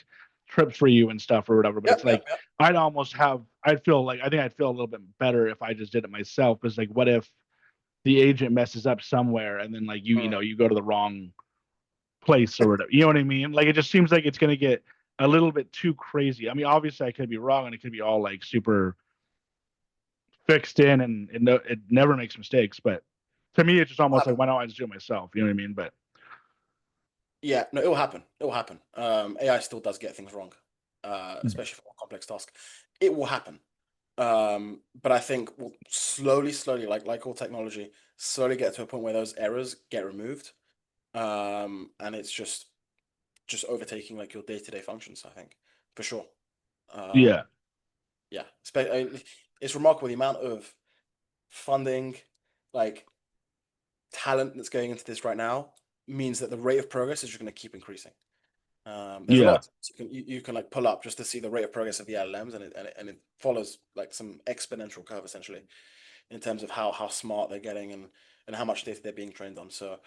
trips for you and stuff or whatever, but Yep, it's yep, like yep. I'd feel like I think I'd feel a little bit better if I just did it myself. Because like, what if the agent messes up somewhere and then like Mm. you go to the wrong place or whatever. You know what I mean? Like it just seems like it's gonna get a little bit too crazy. I mean, obviously I could be wrong and it could be all like super fixed in and it never makes mistakes. But to me, it's just It'll almost like happen. why don't I just do it myself? You know what I mean? But Yeah, no, it will happen. It will happen. AI still does get things wrong, especially for more complex tasks. It will happen. But I think we'll slowly, like all technology, slowly get to a point where those errors get removed. And it's just overtaking like your day-to-day functions, I think, for sure. yeah, Um, yeah, it's remarkable the amount of funding, like talent that's going into this right now means that the rate of progress is just going to keep increasing. There's a lot yeah. of you can like pull up just to see the rate of progress of the LLMs, and it follows like some exponential curve essentially in terms of how smart they're getting and how much data they're being trained on. So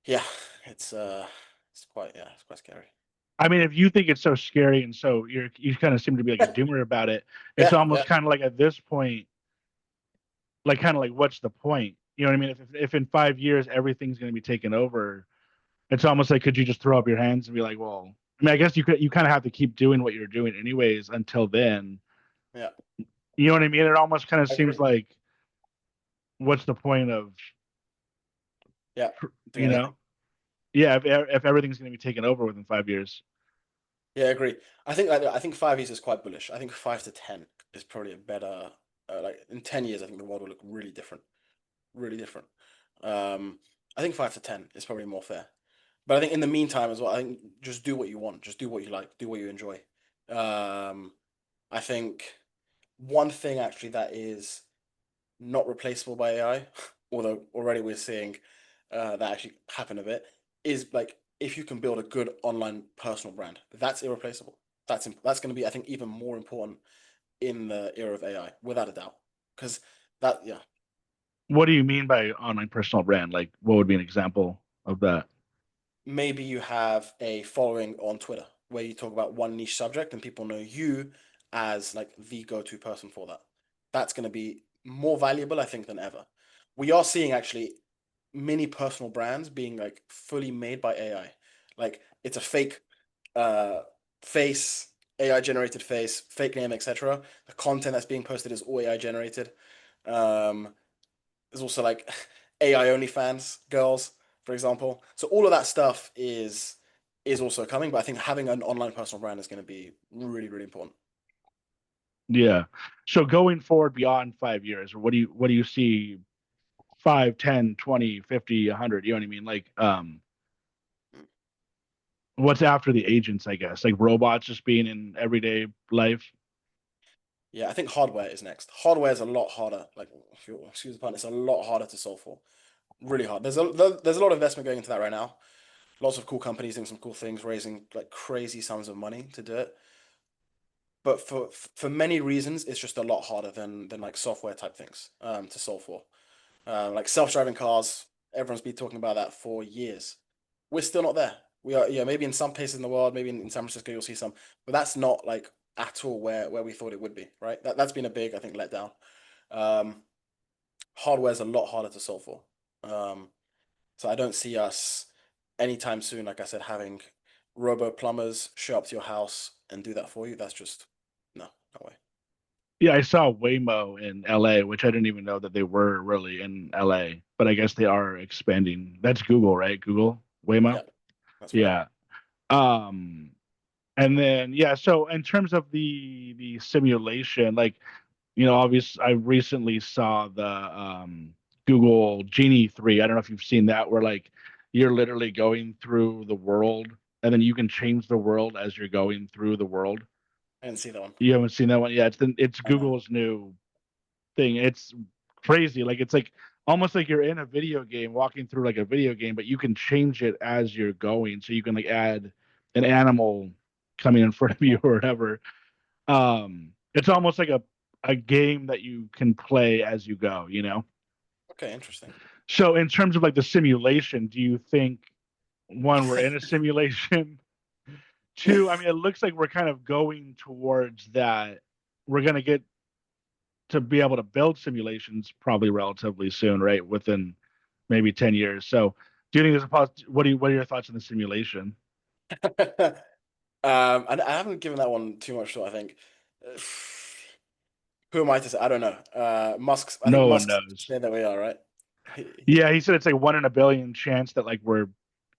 yeah, it's uh it's quite scary. I mean, if you think it's so scary and so you kind of seem to be like a doomer about it, it's Yeah, almost yeah, kind of like at this point, like kind of like what's the point? You know what I mean? If in 5 years everything's going to be taken over, it's almost like could you just throw up your hands and be like, well, I mean, I guess you kind of have to keep doing what you're doing anyways until then. yeah. You know what I mean? It almost kind of I seems agree. like what's the point of, Yeah, doing you anything. know? Yeah, if everything's going to be taken over within 5 years. Yeah, I agree. I think 5 years is quite bullish. I think 5 to 10 is probably a better like in 10 years. I think the world will look really different, really different. Um, I think 5 to 10 is probably more fair. But I think in the meantime as well, I think just do what you want, just do what you like, do what you enjoy. Um, I think one thing actually that is not replaceable by AI, although already we're seeing that actually happen a bit, is like if you can build a good online personal brand, that's irreplaceable. That's going to be, I think, even more important in the era of AI, without a doubt. Because that, yeah, What do you mean by online personal brand? Like, what would be an example of that? maybe you have a following on Twitter where you talk about one niche subject and people know you as like the go-to person for that. That's going to be more valuable, I think, than ever. We are seeing actually many personal brands being like fully made by AI. Like it's a fake uh face, AI generated face, fake name, etc. The content that's being posted is all AI generated. Um, there's also like AI OnlyFans girls, for example. So all of that stuff is also coming, but I think having an online personal brand is going to be really, really important. Yeah. So going forward beyond 5 years, what do you see 5, 10, 20, 50, 100? You know what I mean? Like, what's after the agents, I guess? Like robots just being in everyday life. Yeah, I think hardware is next. Hardware is a lot harder. Like, if you excuse the pun, it's a lot harder to solve for. Really hard. There's a lot of investment going into that right now. Lots of cool companies doing some cool things, raising like crazy sums of money to do it. But for many reasons, it's just a lot harder than like software type things to solve for. Like self-driving cars, everyone's been talking about that for years. We're still not there. We are, yeah, maybe in some places in the world, maybe in San Francisco, you'll see some, but that's not like at all where we thought it would be, right? That's been a big, I think, letdown. Um, Hardware is a lot harder to solve for. Um, so I don't see us anytime soon, like I said, having robo plumbers show up to your house and do that for you. That's just no, no way. Yeah, I saw Waymo in LA, which I didn't even know that they were really in LA, but I guess they are expanding. That's Google, right? Google, Waymo. Yeah, that's right. Yeah. Um, and then yeah, so in terms of the simulation, like, obviously I recently saw the Google Genie 3. I don't know if you've seen that, where like you're literally going through the world and then you can change the world as you're going through the world. I didn't see that one. You haven't seen that one? Yeah, it's Uh, Google's new thing. It's crazy. Like it's like almost like you're in a video game, walking through like a video game, but you can change it as you're going. So you can like add an animal coming in front of you or whatever. It's almost like a game that you can play as you go, you know? Okay, interesting. So in terms of like the simulation, do you think one, we're in a simulation? Two, I mean, it looks like we're kind of going towards that. We're going to get to be able to build simulations probably relatively soon, right? Within maybe 10 years. So do you think there's a what are your thoughts on the simulation? And I haven't given that one too much thought, I think. Uh, Who am I to say? I don't know. I think No one Musk's knows. saying that we are, right? Yeah, he said it's like 1 in a billion chance that like we're We're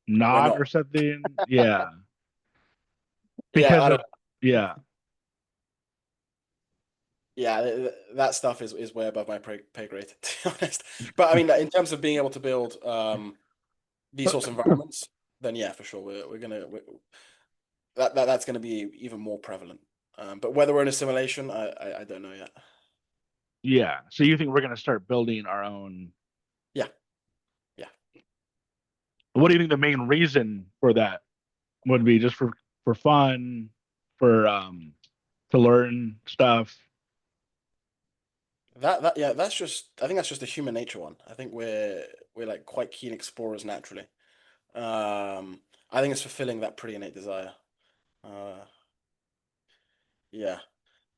not not. or something. Yeah. Yeah, Because I don't of know. yeah. Yeah, that stuff is way above my pay grade, to be honest. But I mean, in terms of being able to build these sorts of environments, then yeah, for sure, that's gonna be even more prevalent. But whether we're in a simulation, I don't know yet. Yeah. So you think we're going to start building our own. Yeah, yeah. What do you think the main reason for that would be? Just for fun, for to learn stuff? Yeah, that's just I think that's just a human nature one. I think we're like quite keen explorers naturally. I think it's fulfilling that pretty innate desire. Uh, yeah.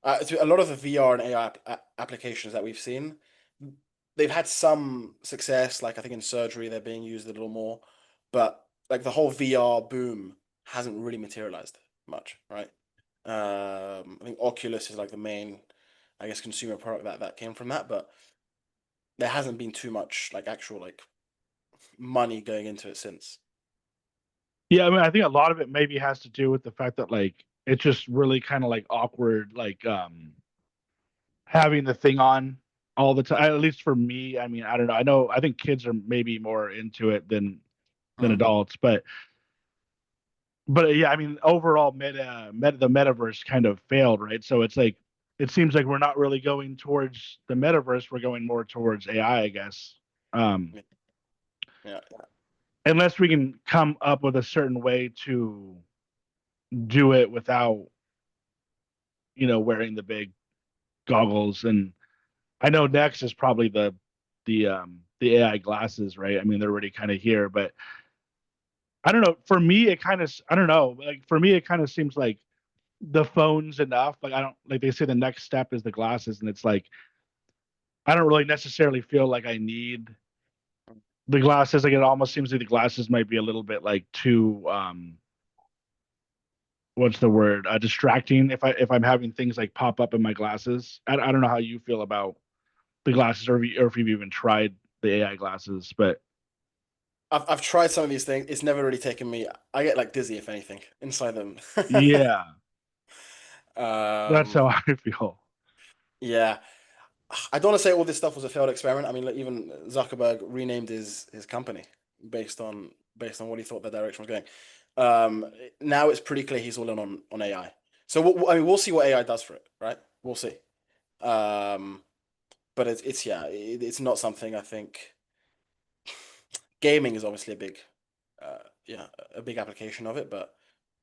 A lot of the VR and AI applications that we've seen, they've had some success. Like I think in surgery they're being used a little more, but like the whole VR boom hasn't really materialized much, right? I think Oculus is like the main, I guess, consumer product that came from that, but there hasn't been too much like actual like money going into it since. Yeah, I mean, I think a lot of it maybe has to do with the fact that like it's just really kind of like awkward, like having the thing on all the time. At least for me, I mean, I don't know. I think kids are maybe more into it than Hmm. adults, but yeah, I mean, overall, the metaverse kind of failed, right? So it's like it seems like we're not really going towards the metaverse. We're going more towards AI, I guess. Um, Yeah, yeah. unless we can come up with a certain way to do it without, wearing the big goggles. And I know next is probably the AI glasses, right? I mean, they're already kind of here, but I don't know. For me, it kind of I don't know. Like for me, it kind of seems like the phone's enough. Like I don't like they say the next step is the glasses, and it's like I don't really necessarily feel like I need the glasses. Like it almost seems like the glasses might be a little bit like too what's the word distracting if I'm having things like pop up in my glasses. I don't know how you feel about the glasses or if you've even tried the AI glasses, but I've tried some of these things. It's never really taken me. I get like dizzy if anything inside them. yeah, that's how Um, I feel. yeah. I don't want to say all this stuff was a failed experiment. I mean, like, even Zuckerberg renamed his company based on what he thought the direction was going. Now it's pretty clear he's all in on AI. So I mean, we'll see what AI does for it, right? We'll see. Um, but it's yeah, it's not something I think. Gaming is obviously yeah, a big application of it, but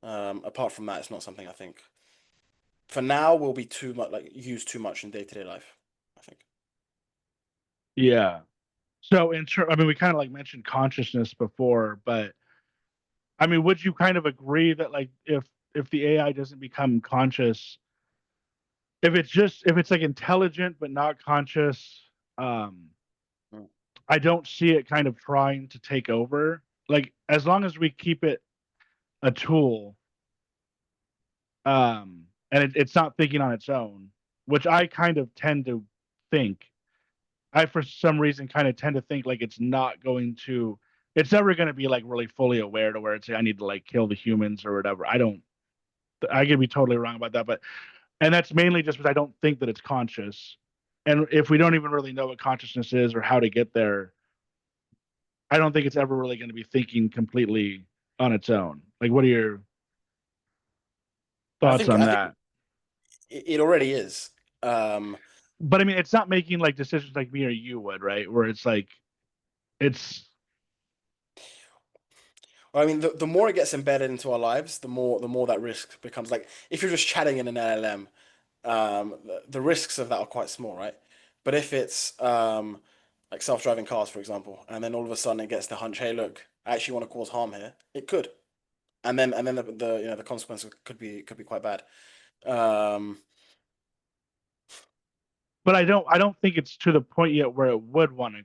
apart from that, it's not something I think for now will be too much like used too much in day-to-day life. I think. Yeah. So I mean, we kind of like mentioned consciousness before, but I mean, would you kind of agree that like if the AI doesn't become conscious, if it's like intelligent but not conscious, um, Mm. I don't see it kind of trying to take over. Like as long as we keep it a tool, and it's not thinking on its own, which I kind of tend to think. I for some reason kind of tend to think like it's never going to be like really fully aware to where it's I need to like kill the humans or whatever. I could be totally wrong about that, but and that's mainly just because I don't think that it's conscious. And if we don't even really know what consciousness is or how to get there, I don't think it's ever really going to be thinking completely on its own. Like, what are your thoughts on I think that? it already is. Um, But I mean, it's not making like decisions like me or you would, right? Where it's like it's I mean, the more it gets embedded into our lives, the more that risk becomes like if you're just chatting in an LLM. the risks of that are quite small, right? But if it's like self-driving cars, for example, and then all of a sudden it gets the hunch, hey, look, I actually want to cause harm here, it could, and then the you know the consequences could be quite bad. Um, But I don't think it's to the point yet where it would want to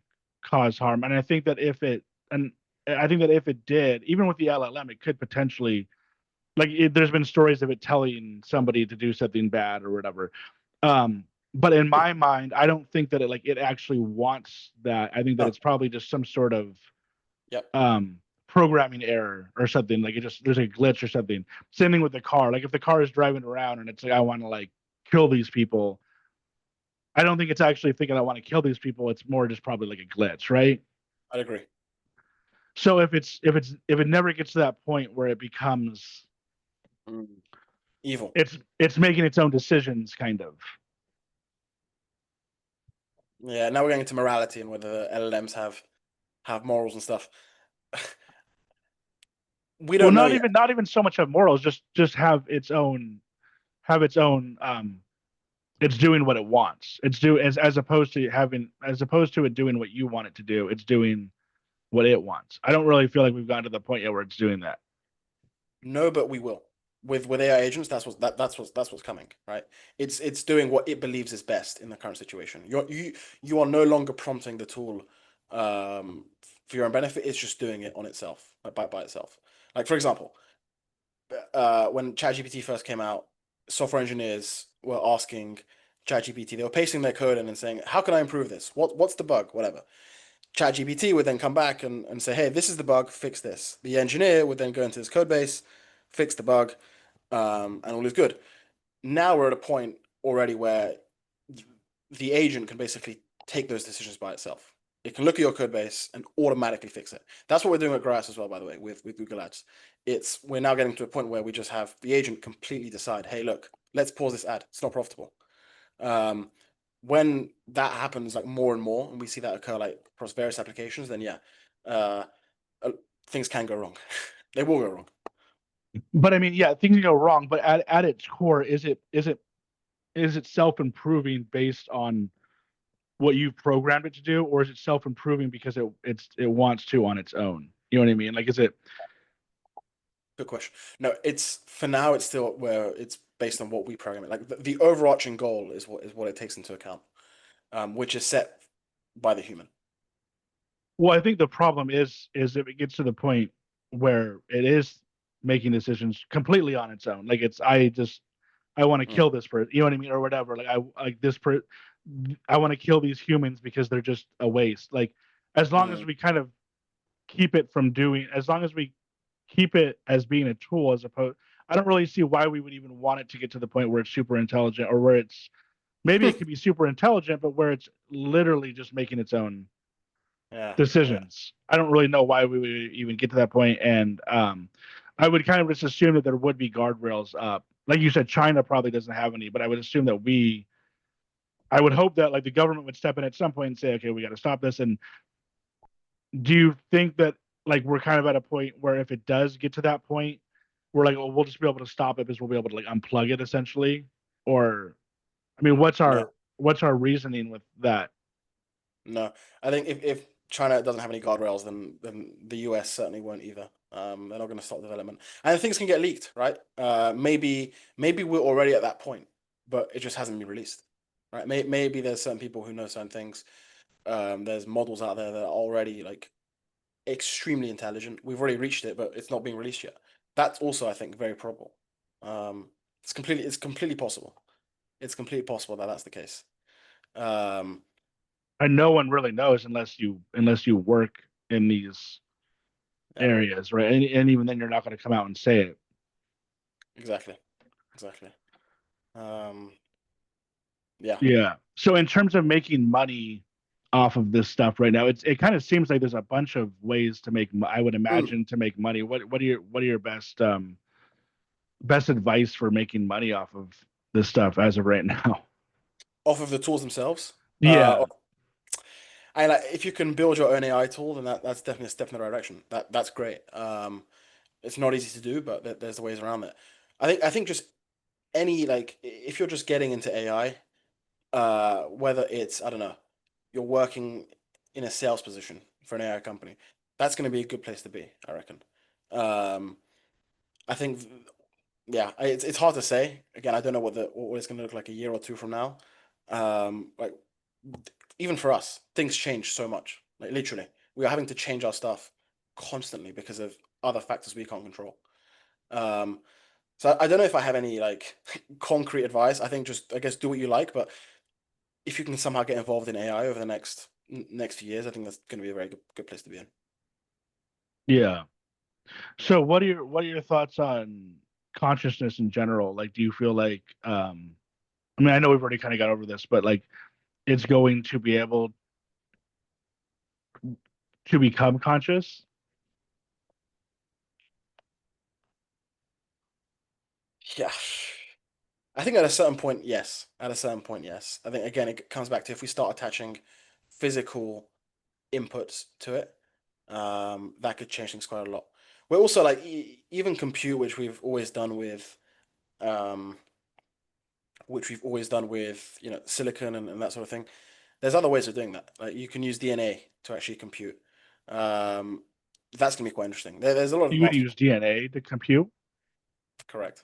cause harm. And I think that if it did, even with the LLM, it could potentially there's been stories of it telling somebody to do something bad or whatever. But in my mind, I don't think that it actually wants that. I think that no, it's probably just some sort of yep, um programming error or something. Like it just there's a glitch or something. Same thing with the car. Like if the car is driving around and it's like I want to kill these people, I don't think it's actually thinking I want to kill these people. It's more just probably like a glitch, right? I'd agree. So if it never gets to that point where it becomes Mm. Evil. it's making its own decisions, kind of. Yeah, now we're getting into morality and whether LLMs have morals and stuff. We Well, don't know yet. not even so much of morals, just have its own it's doing what it wants. It's do as opposed to it doing what you want it to do, it's doing what it wants. I don't really feel like we've gotten to the point yet where it's doing that. No, but we will. With AI agents, that's what's coming, right? It's doing what it believes is best in the current situation. You are no longer prompting the tool um, for your own benefit. It's just doing it on itself, by itself. Like for example, when ChatGPT first came out, software engineers were asking ChatGPT, they were pasting their code in and saying, "How can I improve this? What's the bug? Whatever." ChatGPT would then come back and say, "Hey, this is the bug. Fix this." The engineer would then go into his code base, fix the bug, and all is good. Now we're at a point already where the agent can basically take those decisions by itself. It can look at your code base and automatically fix it. That's what we're doing at Groas as well, by the way, with Google Ads. We're now getting to a point where we just have the agent completely decide, hey, look, let's pause this ad. It's not profitable. Um, when that happens like more and more, and we see that occur like across various applications, then yeah, uh, uh, things can go wrong. They will go wrong. But I mean, yeah, things go wrong, but at its core, is it self-improving based on what you've programmed it to do, or is it self-improving because it wants to on its own? You know what I mean? Like, is it Good question. No, it's for now. It's still where it's based on what we program it. Like the overarching goal is what it takes into account, which is set by the human. well, I think the problem is if it gets to the point where it is making decisions completely on its own. Like I want to Mm, kill this person, you know what I mean, or whatever. Like I want to kill these humans because they're just a waste. Like as long as mm. we kind of keep it from doing, as long as we keep it as being a tool as opposed, I don't really see why we would even want it to get to the point where it's super intelligent or where it's maybe it could be super intelligent, but where it's literally just making its own Yeah, yeah. decisions. I don't really know why we would even get to that point, and I would kind of just assume that there would be guardrails up. Like you said, China probably doesn't have any, but I would assume that I would hope that like the government would step in at some point and say, okay, we got to stop this. And do you think that like we're kind of at a point where if it does get to that point, we're like, well, we'll just be able to stop it because we'll be able to like unplug it essentially? Or I mean, No, what's our reasoning with that? no. I think if China doesn't have any guardrails, then the US certainly won't either. They're not going to stop development, and things can get leaked, right? Maybe we're already at that point, but it just hasn't been released, right? Maybe there's certain people who know certain things. There's models out there that are already like extremely intelligent. We've already reached it, but it's not being released yet. That's also, I think, very probable. It's completely possible. It's completely possible that that's the case. Um, And no one really knows unless you work in these yeah, areas, right? And even then, you're not going to come out and say it. exactly, exactly. Um, yeah. Yeah. So in terms of making money off of this stuff right now, it kind of seems like there's a bunch of ways to make. I would Mm. imagine to make money. What are your best advice for making money off of this stuff as of right now? Off of the tools themselves. Yeah. And like, if you can build your own AI tool, then that's definitely a step in the right direction. That's great. It's not easy to do, but there's ways around it. I think just any like if you're just getting into AI, whether it's, I don't know, you're working in a sales position for an AI company, that's going to be a good place to be, I reckon. Um, I think, yeah, it's hard to say. Again, I don't know what it's going to look like a year or two from now. Like even for us, things change so much. Like literally, we are having to change our stuff constantly because of other factors we can't control. Um, so I don't know if I have any like concrete advice. I think just, I guess, do what you like, but if you can somehow get involved in AI over the next few years, I think that's going to be a very good place to be in. Yeah. Yeah. So what are your thoughts on consciousness in general? Like, do you feel like I mean, I know we've already kind of got over this, but like it's going to be able to become conscious? Yeah. I think at a certain point, yes. At a certain point, yes. I think again, it comes back to if we start attaching physical inputs to it, that could change things quite a lot. We're also like even compute, um, which we've always done with silicon and that sort of thing. There's other ways of doing that. Like you can use DNA to actually compute. Um, that's gonna be quite interesting. There's a lot of You would advanced. use DNA to compute? Correct.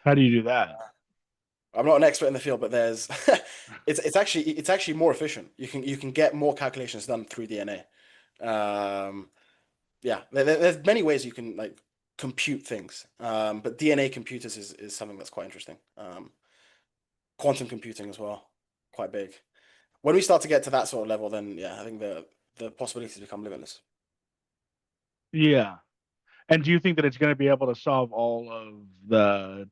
How do you do that? I'm not an expert in the field, but there's it's actually more efficient. You can get more calculations done through DNA. Yeah, there's many ways you can like compute things. But DNA computers is something that's quite interesting. Quantum computing as well, quite big. When we start to get to that sort of level, then yeah, I think the possibilities become limitless. Yeah. And do you think that it's going to be able to solve all of the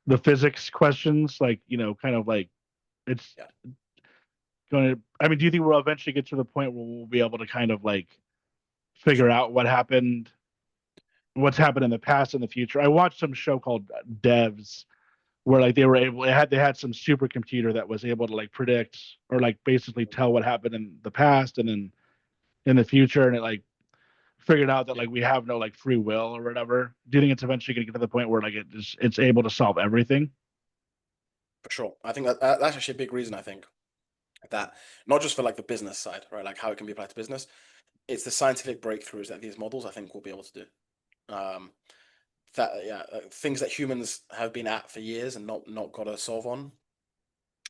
the physics questions, like, kind of like it's Yeah, going to, I mean, do you think we'll eventually get to the point where we'll be able to kind of like figure sure. out what's happened in the past and the future? I watched some show called Devs where like they had some supercomputer that was able to like predict or like basically tell what happened in the past and then in the future, and it like figured out that Yeah, like we have no like free will or whatever. Do you think it's eventually going to get to the point where like it's able to solve everything? for sure. I think that's actually a big reason. I think that not just for like the business side, right? Like how it can be applied to business. It's the scientific breakthroughs that these models, I think, will be able to do. That yeah, things that humans have been at for years and not got a solve on.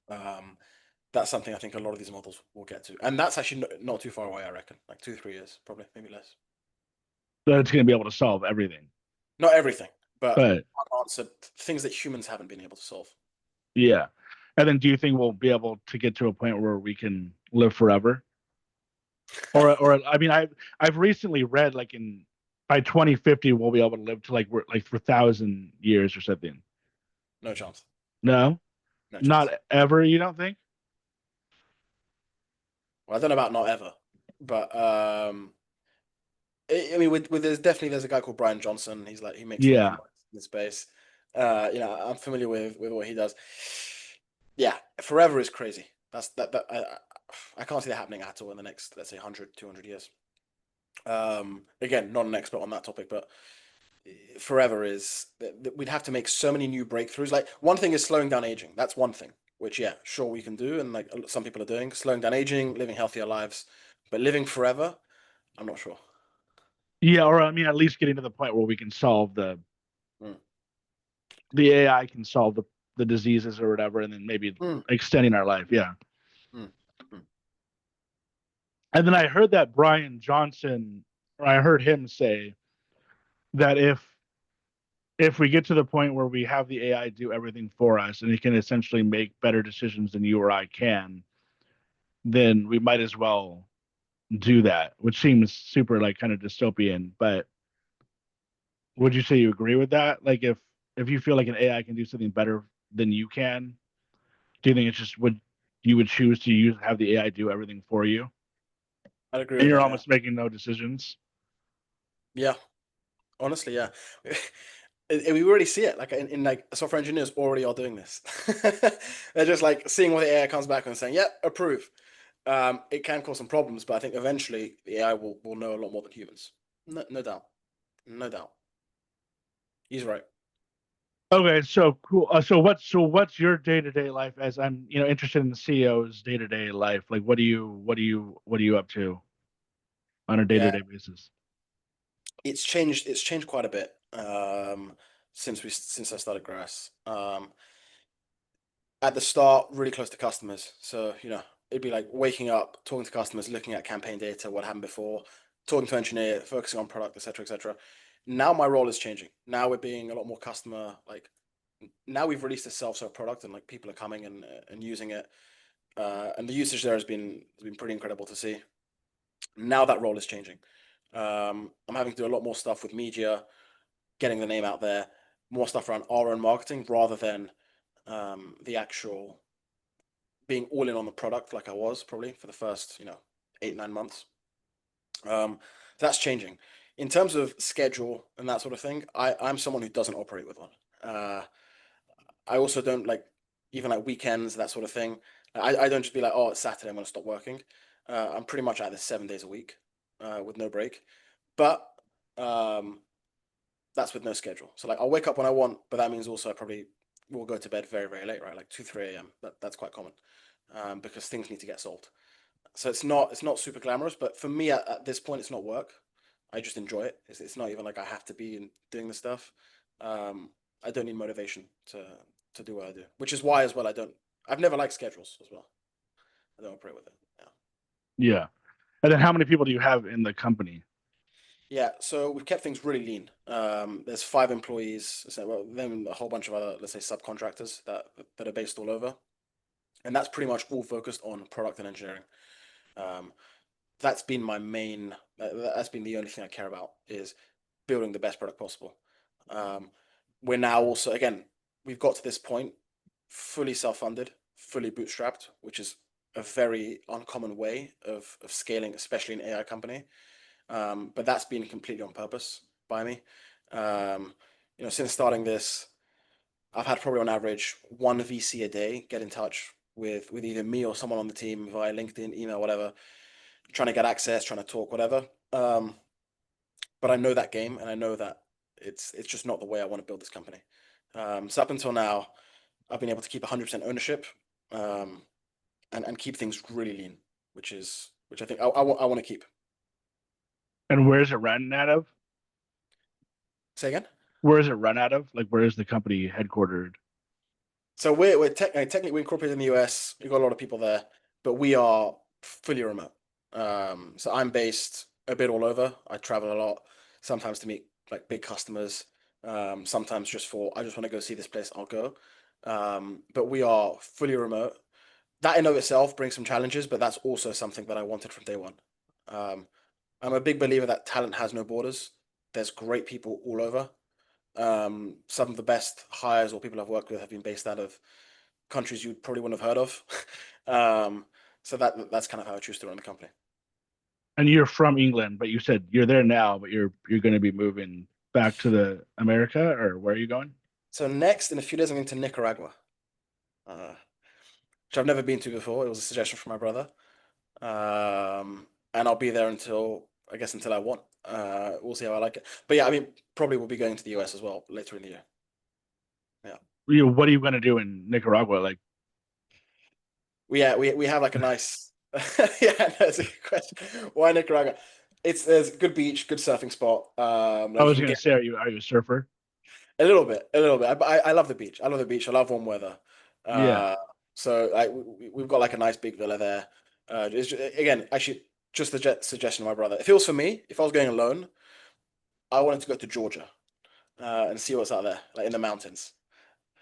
Um, that's something I think a lot of these models will get to, and that's actually not too far away. I reckon, like 2 3 years, probably, maybe less. That it's going to be able to solve everything. Not everything, but But unanswered things that humans haven't been able to solve. yeah. And then do you think we'll be able to get to a point where we can live forever? Or I mean, I've recently read like in by 2050 we'll be able to live to like we're like for 1,000 years or something. No chance. No, No not chance. ever. You don't think? Well, I don't know about not ever, but I mean, with there's a guy called Brian Johnson. He makes a lot of Yeah. noise in the space. I'm familiar with what he does. Yeah, forever is crazy. I can't see that happening at all in the next, let's say, 100, 200 years. Again, not an expert on that topic, but forever is we'd have to make so many new breakthroughs. Like one thing is slowing down aging. That's one thing, which yeah, sure we can do, and like some people are doing, slowing down aging, living healthier lives. But living forever, I'm not sure. Yeah, or I mean, at least getting to the point where we can solve Mm. the AI can solve the diseases or whatever, and then maybe Mm. extending our life. Yeah. Mm. Mm. And then I heard that Brian Johnson, or I heard him say that if we get to the point where we have the AI do everything for us and it can essentially make better decisions than you or I can, then we might as well do that, which seems super like kind of dystopian. But would you say you agree with that? Like if you feel like an AI can do something better than you can, do you think it's just would you would choose to use have the AI do everything for you, I'd agree and with you're that. Yeah. almost making no decisions? Yeah. Honestly, yeah. We already see it. Like in like software engineers already are doing this. They're just like seeing what the AI comes back and saying, "Yeah, approve." It can cause some problems, but I think eventually the AI will know a lot more than humans. No, no doubt. No doubt. He's right. Okay, so cool. So what's your day-to-day life as I'm, interested in the CEO's day-to-day life? Like what are you up to on a Yeah, day-to-day basis? it's changed quite a bit since I started Grass. At the start, really close to customers. So, it'd be like waking up, talking to customers, looking at campaign data, what happened before, talking to engineer, focusing on product, etc., etc. Now my role is changing. Now we're being a lot more customer like. Now we've released a self-serve product and like people are coming and using it, and the usage there has been pretty incredible to see. Now that role is changing. I'm having to do a lot more stuff with media, getting the name out there, more stuff around our own marketing rather than the actual being all in on the product like I was probably for the first 8 9 months. So that's changing. In terms of schedule and that sort of thing, I'm someone who doesn't operate with one. Uh, I also don't like even like weekends that sort of thing. I don't just be like, oh, it's Saturday, I'm gonna stop working. I'm pretty much at this 7 days a week with no break, but um, that's with no schedule. So like I'll wake up when I want, but that means also I probably will go to bed very very late, right? Like 2 3 a.m. That's quite common because things need to get sold. So it's not super glamorous, but for me at this point, it's not work. I just enjoy it. It's not even like I have to be in doing the stuff. Um, I don't need motivation to do what I do, which is why as well I don't. I've never liked schedules as well. I don't operate with it. Yeah. Yeah. And then how many people do you have in the company? Yeah, so we've kept things really lean. There's 5 employees, so well, then a whole bunch of other, let's say, subcontractors that are based all over, and that's pretty much all focused on product and engineering. Um, that's been my main. That's been the only thing I care about is building the best product possible. Um, we're now also again we've got to this point fully self-funded, fully bootstrapped, which is a very uncommon way of scaling, especially an AI company. But that's been completely on purpose by me. Um, since starting this, I've had probably on average one VC a day get in touch with either me or someone on the team via LinkedIn, email, whatever, trying to get access, trying to talk, whatever. Um, but I know that game, and I know that it's just not the way I want to build this company. So up until now, I've been able to keep 100% ownership, um, and keep things really lean, which I think I want to keep. And where is it run out of? Say again. Where is it run out of? Like where is the company headquartered? So technically we're incorporated in the US. We've got a lot of people there, but we are fully remote. So I'm based a bit all over. I travel a lot, sometimes to meet like big customers. Sometimes just for I just want to go see this place, I'll go. But we are fully remote. That in of itself brings some challenges, but that's also something that I wanted from day one. Um, I'm a big believer that talent has no borders. There's great people all over. Some of the best hires or people I've worked with have been based out of countries you probably wouldn't have heard of. um, so that's kind of how I choose to run the company. And you're from England, but you said you're there now, but you're going to be moving back to the America, or where are you going? So next, in a few days, I'm going to Nicaragua, uh, which I've never been to before. It was a suggestion from my brother, and I'll be there until I guess until I want. We'll see how I like it. But yeah, I mean, probably we'll be going to the US as well later in the year. Yeah. What are you going to do in Nicaragua? Like We have like a nice yeah, that's a good question. Why Nicaragua? There's a good beach, good surfing spot. I Like you was can going get to say, are you a surfer? a little bit, a little bit. I love the beach. I love the beach. I love warm weather. Yeah, Uh, so like we've got like a nice big villa there. Again, actually, just the suggestion of my brother. If it was for me, if I was going alone, I wanted to go to Georgia and see what's out there, like in the mountains.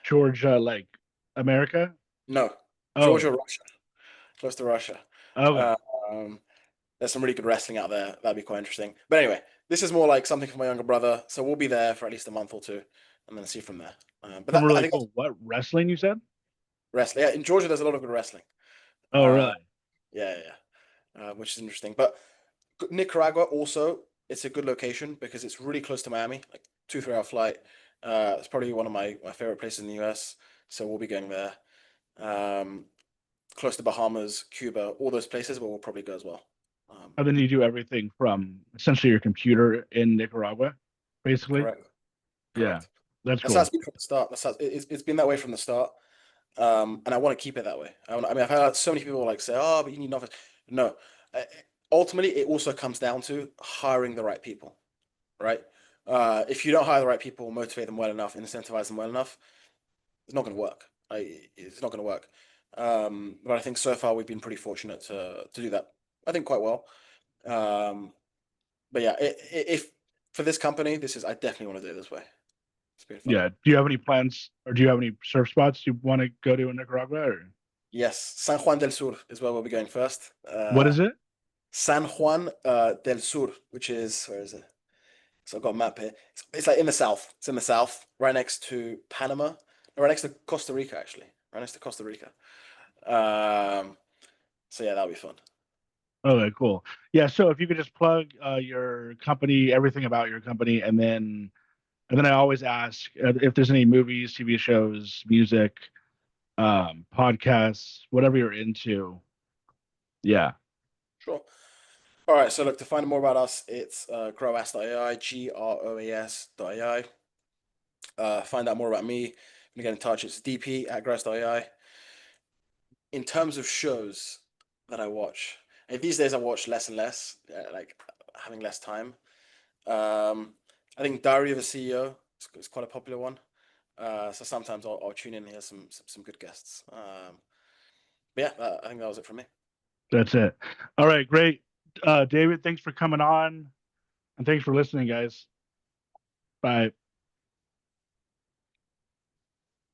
Georgia, like America. No, Oh, Georgia, Russia, close to Russia. okay. Uh, um, There's some really good wrestling out there. That'd be quite interesting. But anyway, this is more like something for my younger brother. So we'll be there for at least a month or two, and then see from there. But Some I really think that's cool. What wrestling you said? wrestling. Yeah, in Georgia, there's a lot of good wrestling. Oh, Uh, really? yeah, yeah, which is interesting. But Nicaragua also, it's a good location because it's really close to Miami, like 2 3 hour flight. It's probably one of my favorite places in the US. So we'll be going there. Um, Close to Bahamas, Cuba, all those places where we'll probably go as well. Um, And then you do everything from essentially your computer in Nicaragua, basically. Correct. Yeah, Correct. That's That's how it's cool. been from the start. It's been that way from the start. And I want to keep it that way. I mean, I've heard so many people like say, "Oh, but you need nothing." No, Uh, ultimately, it also comes down to hiring the right people, right? If you don't hire the right people, motivate them well enough, incentivize them well enough, it's not going to work. It's not going to work. But I think so far we've been pretty fortunate to do that. I think quite well. Um, but yeah, if for this company, this is I definitely want to do it this way. It's been fun. Yeah. Do you have any plans or do you have any surf spots you want to go to in Nicaragua? Or Yes, San Juan del Sur is where we'll be going first. what is it? San Juan del Sur, which is where is it? So I've got a map here. It's like in the south. It's in the south, right next to Panama, no, right next to Costa Rica, actually, right next to Costa Rica. Um, so yeah, that'll be fun. Okay, cool. Yeah. So if you could just plug your company, everything about your company, and then I always ask if there's any movies, TV shows, music, podcasts, whatever you're into. Yeah, Sure. All right. So look, to find out more about us, it's groas.ai, GROAS.ai. Find out more about me. When you get in touch, it's dp@groas.ai. In terms of shows that I watch, and these days I watch less and less, like having less time. I think Diary of a CEO is quite a popular one. So sometimes I'll tune in and hear some good guests. But yeah, I think that was it from me. that's it. All right, great. David, thanks for coming on and thanks for listening, guys. Bye.